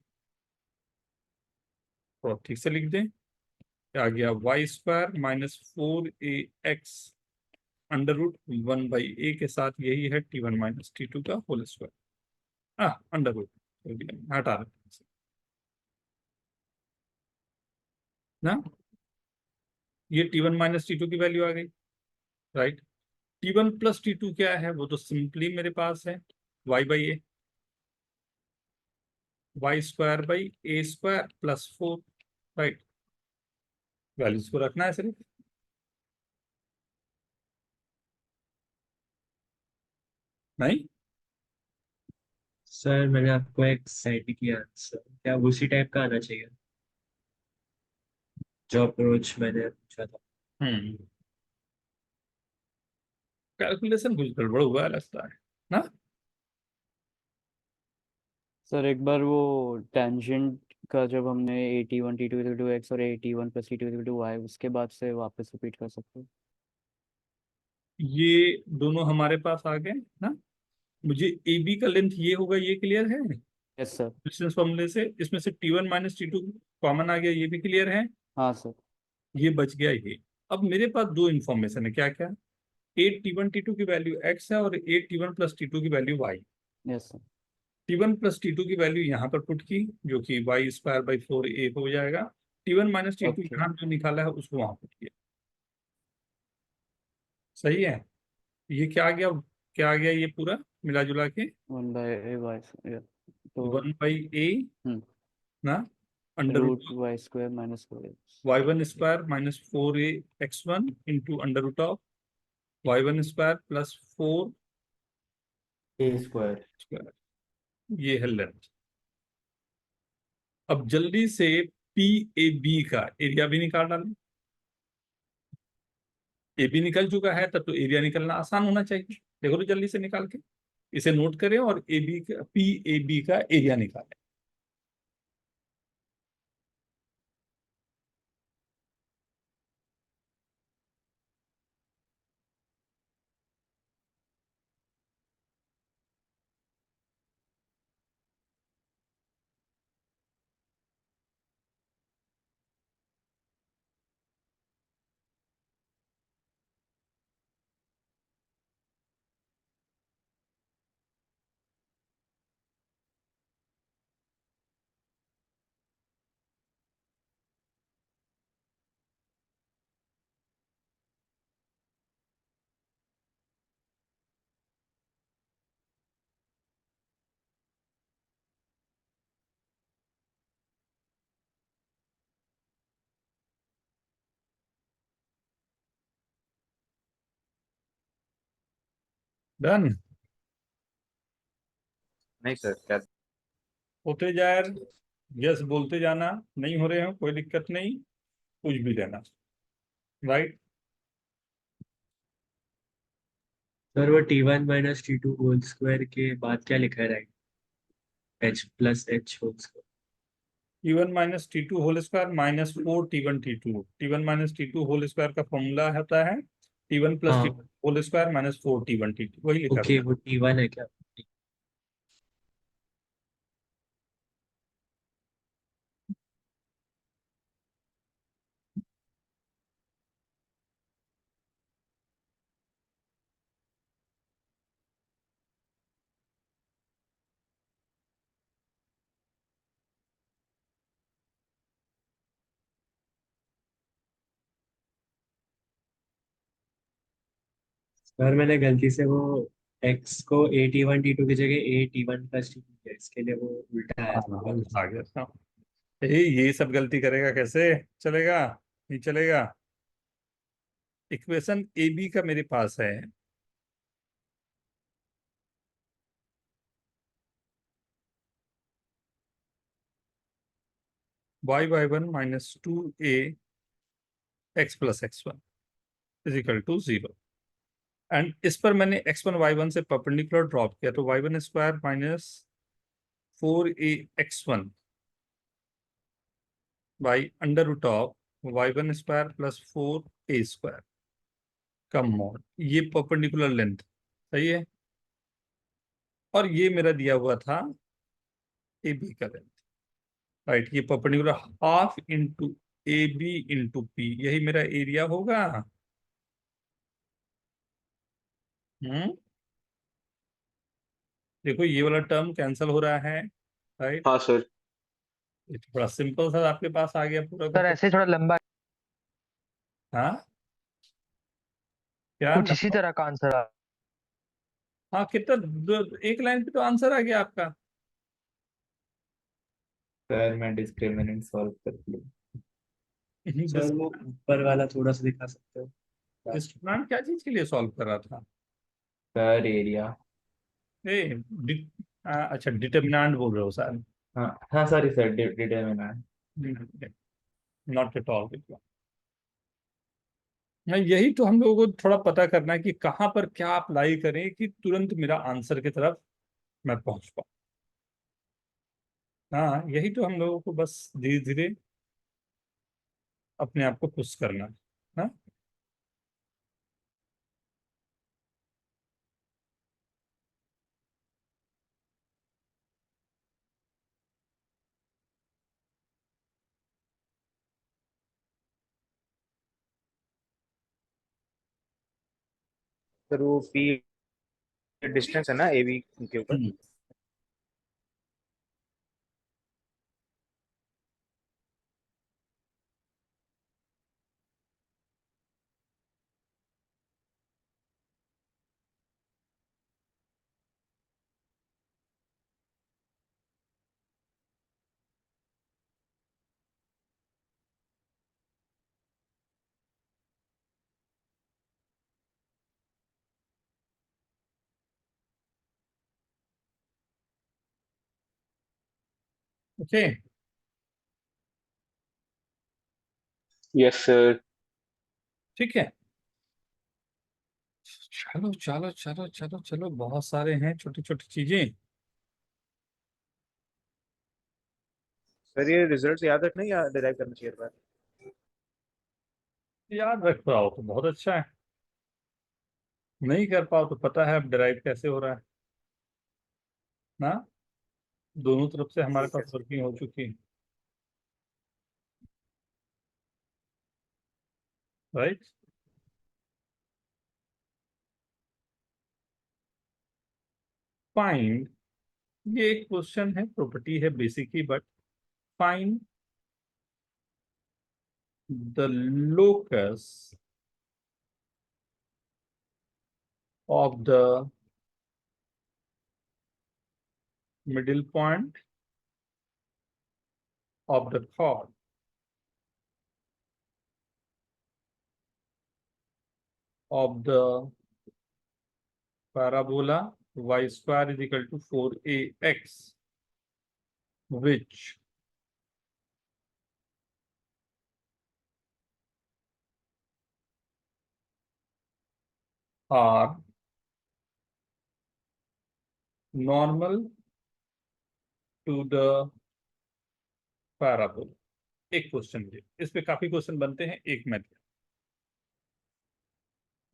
तो ठीक से लिख दें, आ गया y square minus 4ax under root 1/a के साथ यही है t1 माइनस t2 का होल स्क्वायर, अंडर रूट हटा रहे ना। ये t1 माइनस t2 की वैल्यू आ गई, राइट। t1 प्लस t2 क्या है, वो तो सिंपली मेरे पास है y/a, y square by a square plus 4, right. Values को रखना है सिर्फ, नहीं। सर मैंने आपको एक सेट किया आंसर, क्या उसी टाइप का आना चाहिए जो अप्रोच मैंने पूछा था? कैलकुलेशन कुछ गड़बड़ हुआ है लगता है ना। सर एक बार वो टेंजेंट का जब हमने AT1 T2 equal to x और AT1 plus T2 equal to y, उसके बाद से वापस रिपीट कर सकते हो? ये दोनों हमारे पास आ गए ना। मुझे ए बी का लेंथ ये होगा, ये क्लियर है यस सर। डिस्टेंस फॉर्मूले से। इसमें से t1 माइनस t2 कॉमन आ गया, ये भी क्लियर है। हाँ सर। ये बच गया ये। अब मेरे पास दो इंफॉर्मेशन है, क्या क्या, ए t1 t2 की वैल्यू x है और ए t1 प्लस t2 की value y। Yes sir. t1 plus t2 की वैल्यू यहाँ पर पुट की, जो कि वाई स्क्वायर बाई 4a हो जाएगा। t1 minus t2 okay. यहाँ जो निकाला है उसको वहां पुट किया, सही है। ये क्या आ गया, क्या आ गया ये पूरा मिला जुला के 1/y तो 1/a ना under root root y square minus 4x। y1 square minus 4ax1 into under root of y1 square plus 4 a square. Square, ये है लेंथ। अब जल्दी से पी ए बी का एरिया भी निकाल डालें। ए बी निकल चुका है, तब तो एरिया निकलना आसान होना चाहिए। देखो तो जल्दी से निकाल के इसे नोट करें और ए बी का पी ए बी का एरिया निकालें। डन। नहीं सर, क्या? होते जाए, यस बोलते जाना, नहीं हो रहे हो कोई दिक्कत नहीं, कुछ भी लेना, राइट। सर वो t1 minus t2 whole square के बाद क्या लिखा है, right? h plus h whole square. t1 minus t2 whole square minus 4 t1 t2, t1 minus t2 whole square का फॉर्मूला होता है t1 प्लस हाँ t2 whole square minus 4 t1 t2, वही लिखा ओके, था। वो t1 है क्या? सर मैंने गलती से वो x को at1 t2 की जगह at1 प्लस t2 किया, इसके लिए वो उल्टा आया था हाँ, वापस। आ गया था। ये सब गलती करेगा कैसे चलेगा, नहीं चलेगा। इक्वेशन ए बी का मेरे पास है y/1 minus 2a x plus x1 is equal to 0। And इस पर मैंने x1 y1 से परपेंडिकुलर ड्रॉप किया, तो y1 square minus 4ax1 by under root of y1 square plus 4a square का मॉड, ये परपेंडिकुलर लेंथ, सही है। और ये मेरा दिया हुआ था ए बी का लेंथ, राइट। ये perpendicular half into A B into P, यही मेरा एरिया होगा। देखो ये वाला टर्म कैंसिल हो रहा है, राइट। हाँ सर। ये तो बड़ा सिंपल सा आपके पास आ गया पूरा का सर ऐसे थोड़ा लंबा, हाँ क्या कुछ इसी तरह का आंसर आ। हाँ कितना एक लाइन पे तो आंसर आ गया आपका। सर मैं डिस्क्रिमिनेंट सॉल्व कर लूँ। सर वो डिस्क्रिमिनेंट ऊपर वाला थोड़ा सा दिखा सकते हो? क्या चीज के लिए सॉल्व कर रहा था? Sir area. ए अच्छा डिटर्मिनेंट बोल रहे हो सर? हाँ हाँ sorry sir, determinant. Not at all. यही तो हम लोगों को थोड़ा पता करना है कि कहाँ पर क्या अप्लाई करें कि तुरंत मेरा आंसर की तरफ मैं पहुंच पाऊं। हाँ यही तो हम लोगों को बस धीरे धीरे अपने आप को पुश करना है। हाँ सर वो पी डिस्टेंस है ना ए बी के ऊपर। Okay yes sir. ठीक है। चलो चलो चलो चलो चलो, बहुत सारे हैं छोटी छोटी चीजें। सर ये रिजल्ट याद रखना या डिराइव करना चाहिए बार? याद रख पाओ तो बहुत अच्छा है, नहीं कर पाओ तो पता है अब ड्राइव कैसे हो रहा है ना। दोनों तरफ से हमारे ठीक है पास वर्किंग हो चुकी है, राइट। फाइंड, ये एक क्वेश्चन है, प्रॉपर्टी है basically, but find the locus of the middle point of the chord of the parabola y square is equal to 4ax, which are normal to the parabola। एक क्वेश्चन है, इस पे काफी क्वेश्चन बनते हैं, एक में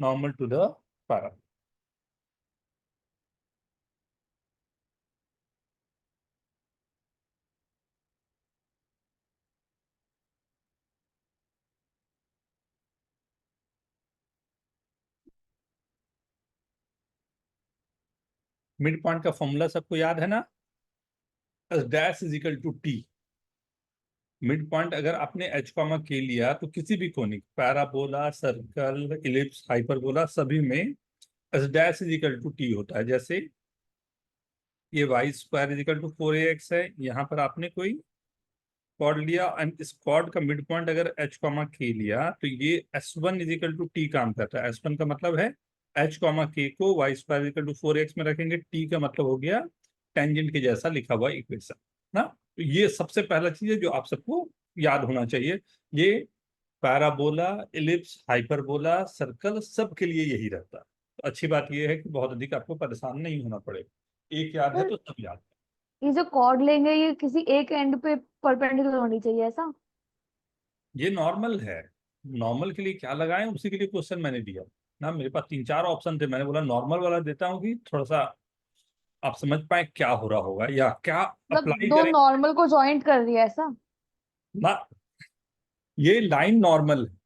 normal to the parabola। Mid point का फॉर्मूला सबको याद है ना, dash is equal to t. Mid point अगर आपने एच कॉमा के लिया तो किसी भी conic, parabola, circle, ellipse, hyperbola, सभी में S dash is equal to T होता है। जैसे ये y square is equal to 4ax है, यहाँ पर आपने कोई कॉर्ड लिया एंड इस कॉर्ड का मिड पॉइंट अगर एच कॉमा के लिया तो ये s1 is equal to T काम करता है। s1 का मतलब है एच कॉमा के को y square is equal to 4ax में रखेंगे, टी का मतलब हो गया टेंजेंट के जैसा लिखा हुआ इक्वेशन ना। तो ये सबसे पहला चीज है जो आप सबको याद होना चाहिए। ये पैराबोला, इलिप्स, हाइपरबोला, सर्कल सब के लिए यही रहता है। तो अच्छी बात यह है कि बहुत अधिक आपको परेशान नहीं होना पड़ेगा, एक याद है सर तो सब याद है। ये जो कॉर्ड लेंगे ये किसी एक एंड पे परपेंडिकुलर होनी चाहिए ऐसा? ये नॉर्मल है, नॉर्मल के लिए क्या लगाएं उसी के लिए क्वेश्चन मैंने दिया ना। मेरे पास 3-4 ऑप्शन थे, मैंने बोला नॉर्मल वाला देता हूँ कि थोड़ा सा आप समझ पाए क्या हो रहा होगा या क्या मतलब अप्लाई दो करें नॉर्मल को जॉइंट कर दिया ऐसा? ना। ये लाइन नॉर्मल है,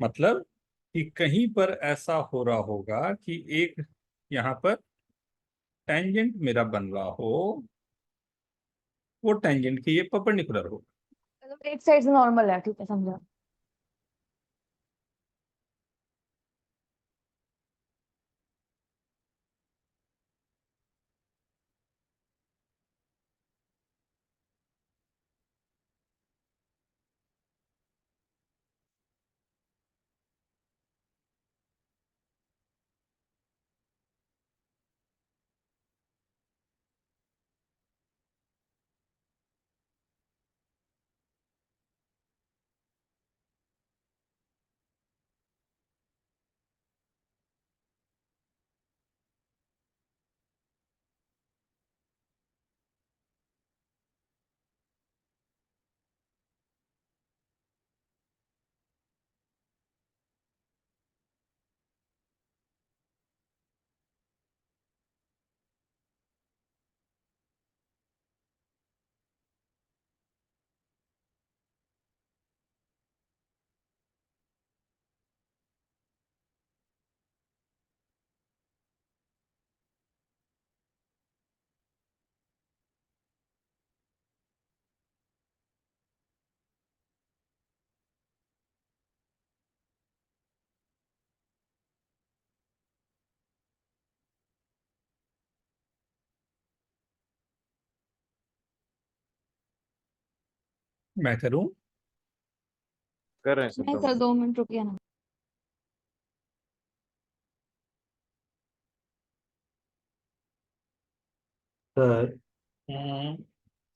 मतलब कि कहीं पर ऐसा हो रहा होगा कि एक यहाँ पर टेंजेंट मेरा बन रहा हो, वो टेंजेंट के ये परपेंडिकुलर हो। मतलब एक साइड से नॉर्मल है, ठीक है, समझा। मैं करूं? कर रहे हैं सर, मैं 2 सर मिनट। 2 मिनट रुकिए ना। सर हम्म,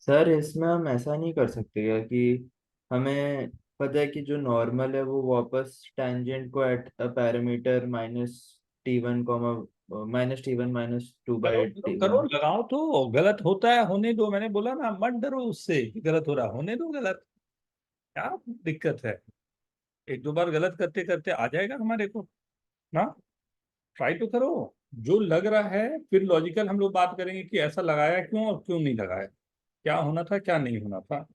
सर इसमें हम ऐसा नहीं कर सकते क्या कि हमें पता है कि जो नॉर्मल है वो वापस टेंजेंट को at a parameter -t1 -t1 -2 करो करो करो, t1। लगाओ तो। गलत होता है होने दो, मैंने बोला ना, मत डरो उससे कि गलत हो रहा, होने दो गलत। क्या दिक्कत है? एक दो बार गलत करते करते आ जाएगा हमारे को ना। ट्राई तो करो। जो लग रहा है फिर लॉजिकल हम लोग बात करेंगे कि ऐसा लगाया क्यों और क्यों नहीं लगाया, क्या होना था क्या नहीं होना था।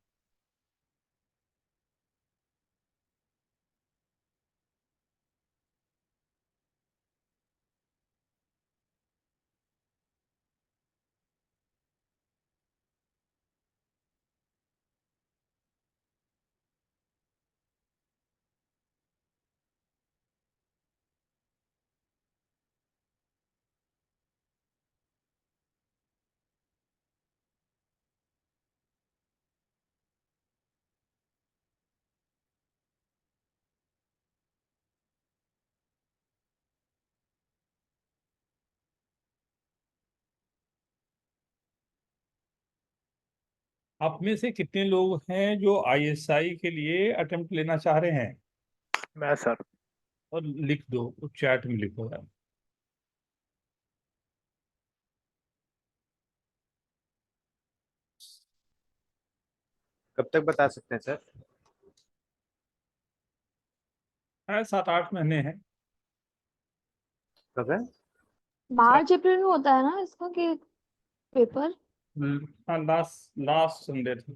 आप में से कितने लोग हैं जो आईएसआई के लिए अटेम्प्ट लेना चाह रहे हैं? मैं सर। और लिख दो, चैट में लिखो यार। कब तक बता सकते हैं सर? 7-8 महीने हैं। कब है? मार्च अप्रैल में होता है ना इसका कि पेपर? हाँ, लास्ट लास्ट संडे था।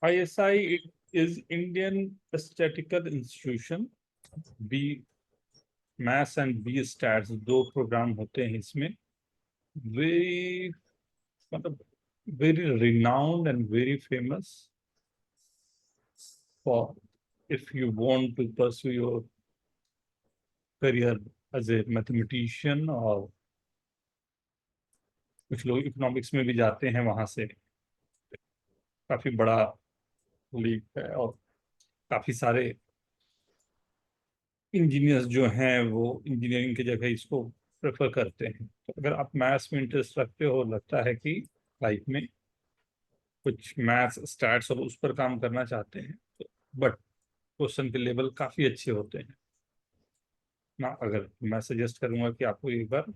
ISI is Indian Statistical Institution। B maths and B stats, दो प्रोग्राम होते हैं इसमें। वेरी, मतलब very renowned and very famous for if you want to pursue your career as a mathematician, और कुछ लोग इकोनॉमिक्स में भी जाते हैं वहां से। काफी बड़ा लीग है और काफी सारे इंजीनियर्स जो हैं वो इंजीनियरिंग की जगह इसको प्रेफर करते हैं। तो अगर आप मैथ्स में इंटरेस्ट रखते हो, लगता है कि लाइफ में कुछ मैथ्स स्टैट्स और उस पर काम करना चाहते हैं, तो बट क्वेश्चन के लेवल काफी अच्छे होते हैं ना। अगर मैं सजेस्ट करूंगा कि आपको एक बार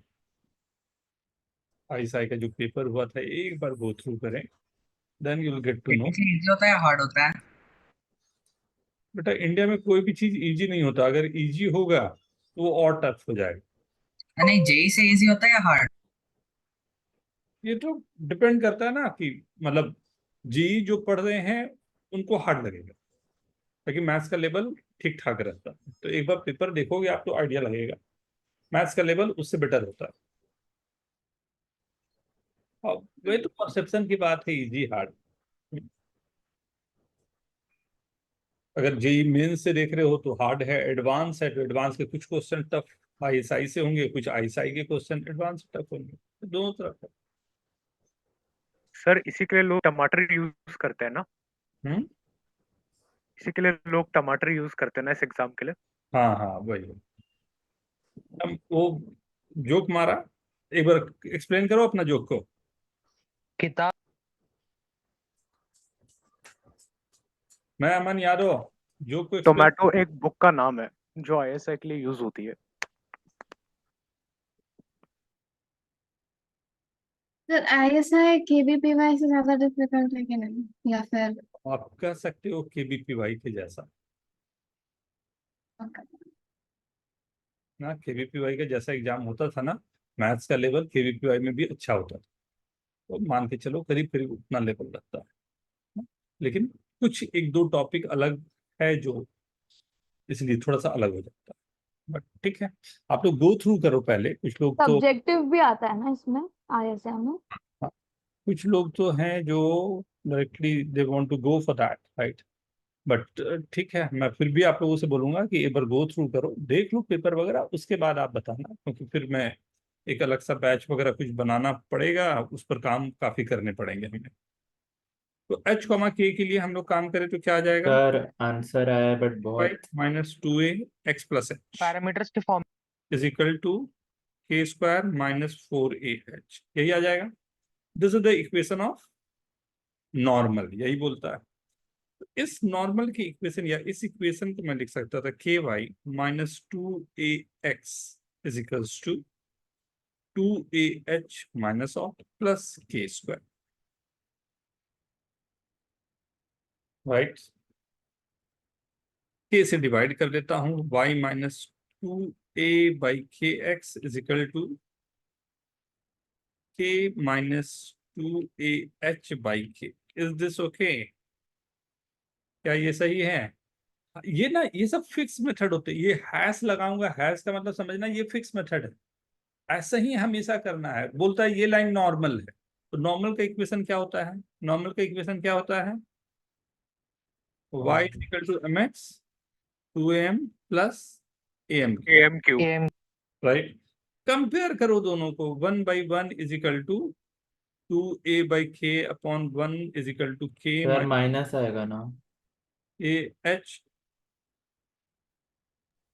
आईएसआई का जो पेपर हुआ था एक बार गो थ्रू करें, then you will get to know. Easy होता है हार्ड होता है? बेटा इंडिया में कोई भी चीज इजी नहीं होता, अगर इजी होगा तो वो और टफ हो जाएगा। नहीं, जेई से इजी होता है या हार्ड? ये तो डिपेंड करता है ना कि मतलब जी जो पढ़ रहे हैं उनको हार्ड लगेगा, ताकि मैथ्स का लेवल ठीक ठाक रहता है। तो एक बार पेपर देखोगे आप तो आइडिया लगेगा, मैथ्स का लेवल उससे बेटर होता है। और वही तो परसेप्शन की बात है, इजी हार्ड। अगर जेई मेन से देख रहे हो तो हार्ड है, एडवांस है तो एडवांस के कुछ क्वेश्चन टफ आईएसआई से होंगे, कुछ आईएसआई के क्वेश्चन एडवांस टफ होंगे, तो दोनों तरफ है। सर इसी के लिए लोग टमाटर यूज करते हैं ना? इसी के लिए लोग टमाटर यूज करते हैं ना इस एग्जाम के लिए? हाँ हाँ वही। हम वो जोक मारा, एक बार एक्सप्लेन करो अपना जोक को। किताब मैं अमन यादव, जोक को एक्सप्लेन। टोमेटो एक बुक का नाम है जो आईएसआई के लिए यूज होती है। सर आईएसआई केबीपीवाई से ज्यादा डिफिकल्ट है कि नहीं, या फिर आप कह सकते हो केबीपीवाई के जैसा ना, केबीपीवाई का जैसा एग्जाम होता था ना, मैथ्स का लेवल केबीपीवाई में भी अच्छा होता था, तो मान के चलो करीब करीब उतना लेवल रहता है। लेकिन कुछ एक दो टॉपिक अलग है जो इसलिए थोड़ा सा अलग हो जाता है, बट ठीक है। आप लोग गो थ्रू करो पहले, कुछ लोग तो सब्जेक्टिव भी आता है ना इसमें आईएसआई में? हाँ, कुछ लोग तो हैं जो directly they want to go for that, right. But ठीक है, मैं फिर भी आप लोगों से बोलूंगा कि एक बार गो थ्रू करो, देख लो पेपर वगैरह, उसके बाद आप बताना, क्योंकि फिर मैं एक अलग सा बैच वगैरह कुछ बनाना पड़ेगा, उस पर काम काफी करने पड़ेंगे हमें। तो एच कॉमा के लिए हम लोग काम करें तो क्या आ जाएगा? सर आंसर आया बट बहुत minus 2a x plus H parameters के फॉर्म इज इक्वल टू के स्क्वायर माइनस 4ah, यही आ जाएगा। This is the equation of normal, यही बोलता है। तो इस नॉर्मल की इक्वेशन या इस इक्वेशन को मैं लिख सकता था k y minus 2ax is equals to 2ah minus of plus k square, right. K से डिवाइड कर देता हूं, y minus 2a by k x is equal to k minus 2ah by k. Is this okay? क्या ये सही है? ये ना ये सब फिक्स मेथड होते हैं, ये हैश लगाऊंगा, हैश का मतलब समझना, ये फिक्स मेथड है, ऐसा ही हमेशा करना है। बोलता है ये लाइन नॉर्मल है, तो नॉर्मल का इक्वेशन क्या होता है? नॉर्मल का इक्वेशन क्या होता है? y equal to mx 2am plus am AMQ right. Compare करो दोनों को, 1/1 is equal to 2a by k upon 1 is equal to k sir minus आएगा ना? A h.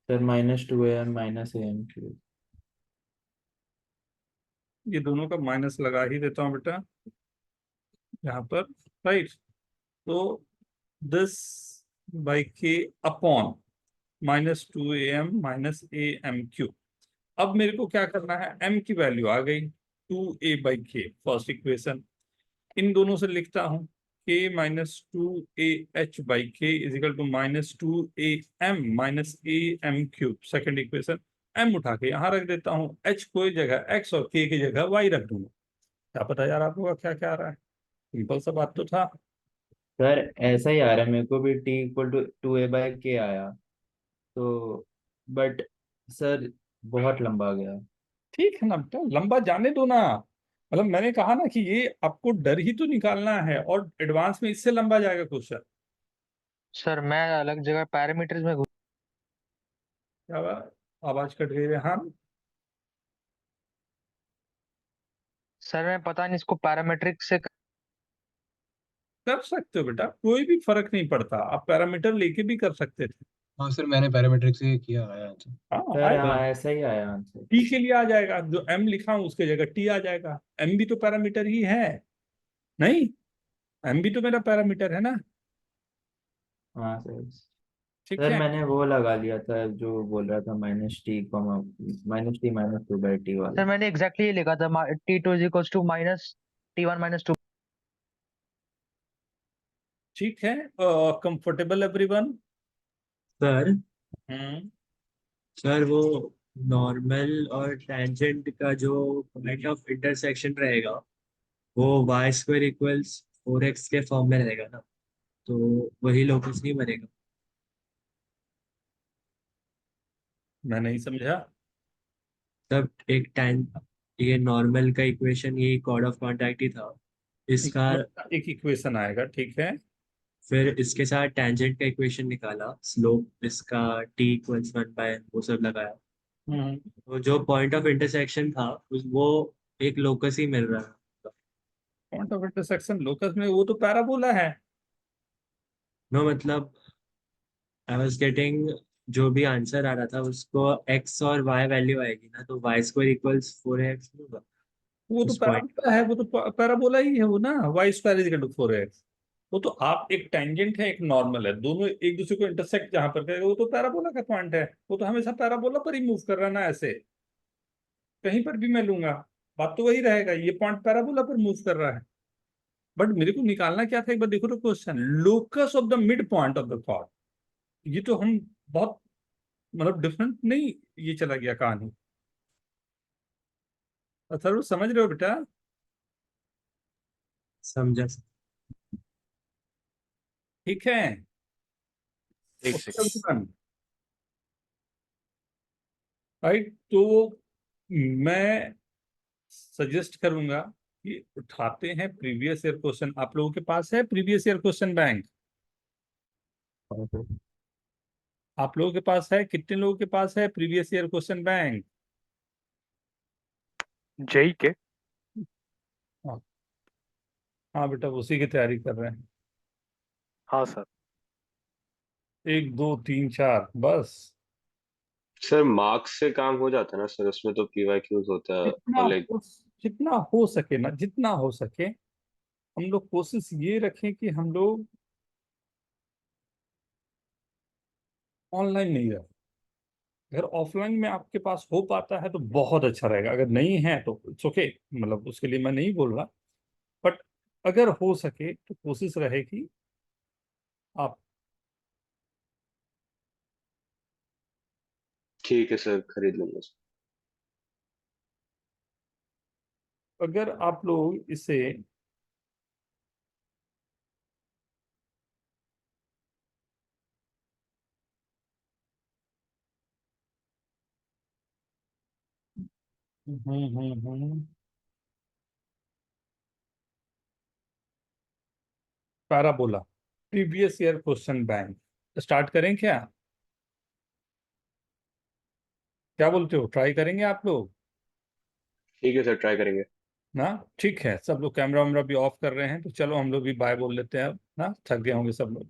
Sir minus 2am minus AMQ। ये दोनों का माइनस लगा ही देता हूँ बेटा यहाँ पर, राइट। तो this by k upon minus 2am minus AMQ। अब मेरे को क्या करना है, m की वैल्यू आ गई 2a बाई के, फर्स्ट इक्वेशन। इन दोनों से लिखता हूँ k minus 2ah by k is equal to minus 2am minus AMQ, second equation. m उठा के यहाँ रख देता हूँ, h कोई जगह x और k की जगह y रख दूंगा। क्या पता यार आप लोग का क्या क्या आ रहा है, सिंपल सा बात तो था। सर ऐसा ही आ रहा है मेरे को भी, t equal to 2a by के आया तो, बट सर बहुत लंबा गया। ठीक है ना बेटा, लंबा जाने दो ना, मतलब मैंने कहा ना कि ये आपको डर ही तो निकालना है, और एडवांस में इससे लंबा जाएगा क्वेश्चन। सर मैं अलग जगह पैरामीटर्स में क्या बात, आवाज कट गई है। हाँ सर मैं पता नहीं इसको पैरामीट्रिक से कर सकते हो बेटा, कोई भी फर्क नहीं पड़ता, आप पैरामीटर लेके भी कर सकते थे। हाँ सर, मैंने पैरामीट्रिक से किया आया आंसर। हाँ सर आएगा, हाँ ऐसा ही आया आंसर। टी के लिए आ जाएगा, जो एम लिखा हूं उसके जगह टी आ जाएगा। एम भी तो पैरामीटर ही है, नहीं? एम भी तो मेरा पैरामीटर है ना, हाँ सर। ठीक सर है। मैंने वो लगा लिया था जो बोल रहा था minus t minus 2 by t वाला। सर मैंने एग्जैक्टली ये लिखा था t2 is equal to minus t1 minus 2। ठीक है, comfortable everyone? Sir hmm sir वो नॉर्मल और टेंजेंट का जो पॉइंट ऑफ इंटरसेक्शन रहेगा वो वाई स्क्वायर इक्वल्स 4x के फॉर्म में रहेगा ना, तो वही लोकस नहीं बनेगा। मैं नहीं समझा। तब एक टाइम ये नॉर्मल का इक्वेशन ये कॉर्ड ऑफ कॉन्टैक्ट ही था इसका। एक इक्वेशन आएगा, ठीक है। फिर इसके साथ टेंजेंट का इक्वेशन निकाला, स्लोप इसका t इक्वल्स 1/n वो सब लगाया, हम्म तो जो पॉइंट ऑफ इंटरसेक्शन था वो एक लोकस ही मिल रहा है। पॉइंट ऑफ इंटरसेक्शन लोकस में, वो तो पैराबोला है। नो मतलब आई वाज गेटिंग, जो भी आंसर आ रहा था उसको x और y वैल्यू आएगी ना, तो y स्क्वायर इक्वल्स 4x होगा वो तो उस पॉइंट। पैराबोला है, वो तो पैराबोला ही है वो ना, y square is equal to 4x। वो तो आप, एक टेंजेंट है एक नॉर्मल है, दोनों एक दूसरे को इंटरसेक्ट जहां पर करेगा वो तो पैराबोला का पॉइंट है। वो तो हमेशा पैराबोला पर ही मूव कर रहा है ना, ऐसे कहीं पर भी मैं लूंगा बात तो वही रहेगा, ये पॉइंट पैराबोला पर मूव कर रहा है। बट मेरे को निकालना क्या था, एक बार देखो तो question, locus of the mid point of the chord. ये तो हम बहुत, मतलब डिफरेंट नहीं, ये चला गया कहानी। अथर्व समझ रहे हो बेटा? समझा। ठीक है। एक Okay, सेकंड। everyone. राइट, तो मैं सजेस्ट करूंगा कि उठाते हैं प्रीवियस ईयर क्वेश्चन। आप लोगों के पास है प्रीवियस ईयर क्वेश्चन बैंक? आप लोगों के पास है? कितने लोगों के पास है previous year question bank? JEE के। हाँ हाँ बेटा, उसी की तैयारी कर रहे हैं। हाँ सर। 1 2 3 4 बस। सर मार्क्स से काम हो जाता है ना सर, उसमें तो PYQs होता है जितना और लाइक। हो जितना हो सके ना, जितना हो सके हम लोग कोशिश ये रखें कि हम लोग ऑनलाइन नहीं रहे। अगर ऑफलाइन में आपके पास हो पाता है तो बहुत अच्छा रहेगा, अगर नहीं है तो इट्स ओके, मतलब उसके लिए मैं नहीं बोल रहा। बट अगर हो सके तो कोशिश रहे कि आप, ठीक है सर, खरीद लूंगा सर। अगर आप लोग इसे parabola previous year question bank start करें क्या बोलते हो? ट्राई करेंगे आप लोग ठीक है सर, ट्राई करेंगे ना? ठीक है, सब लोग कैमरा वैमरा भी ऑफ कर रहे हैं, तो चलो हम लोग भी बाय बोल लेते हैं अब ना, थक गए होंगे सब लोग।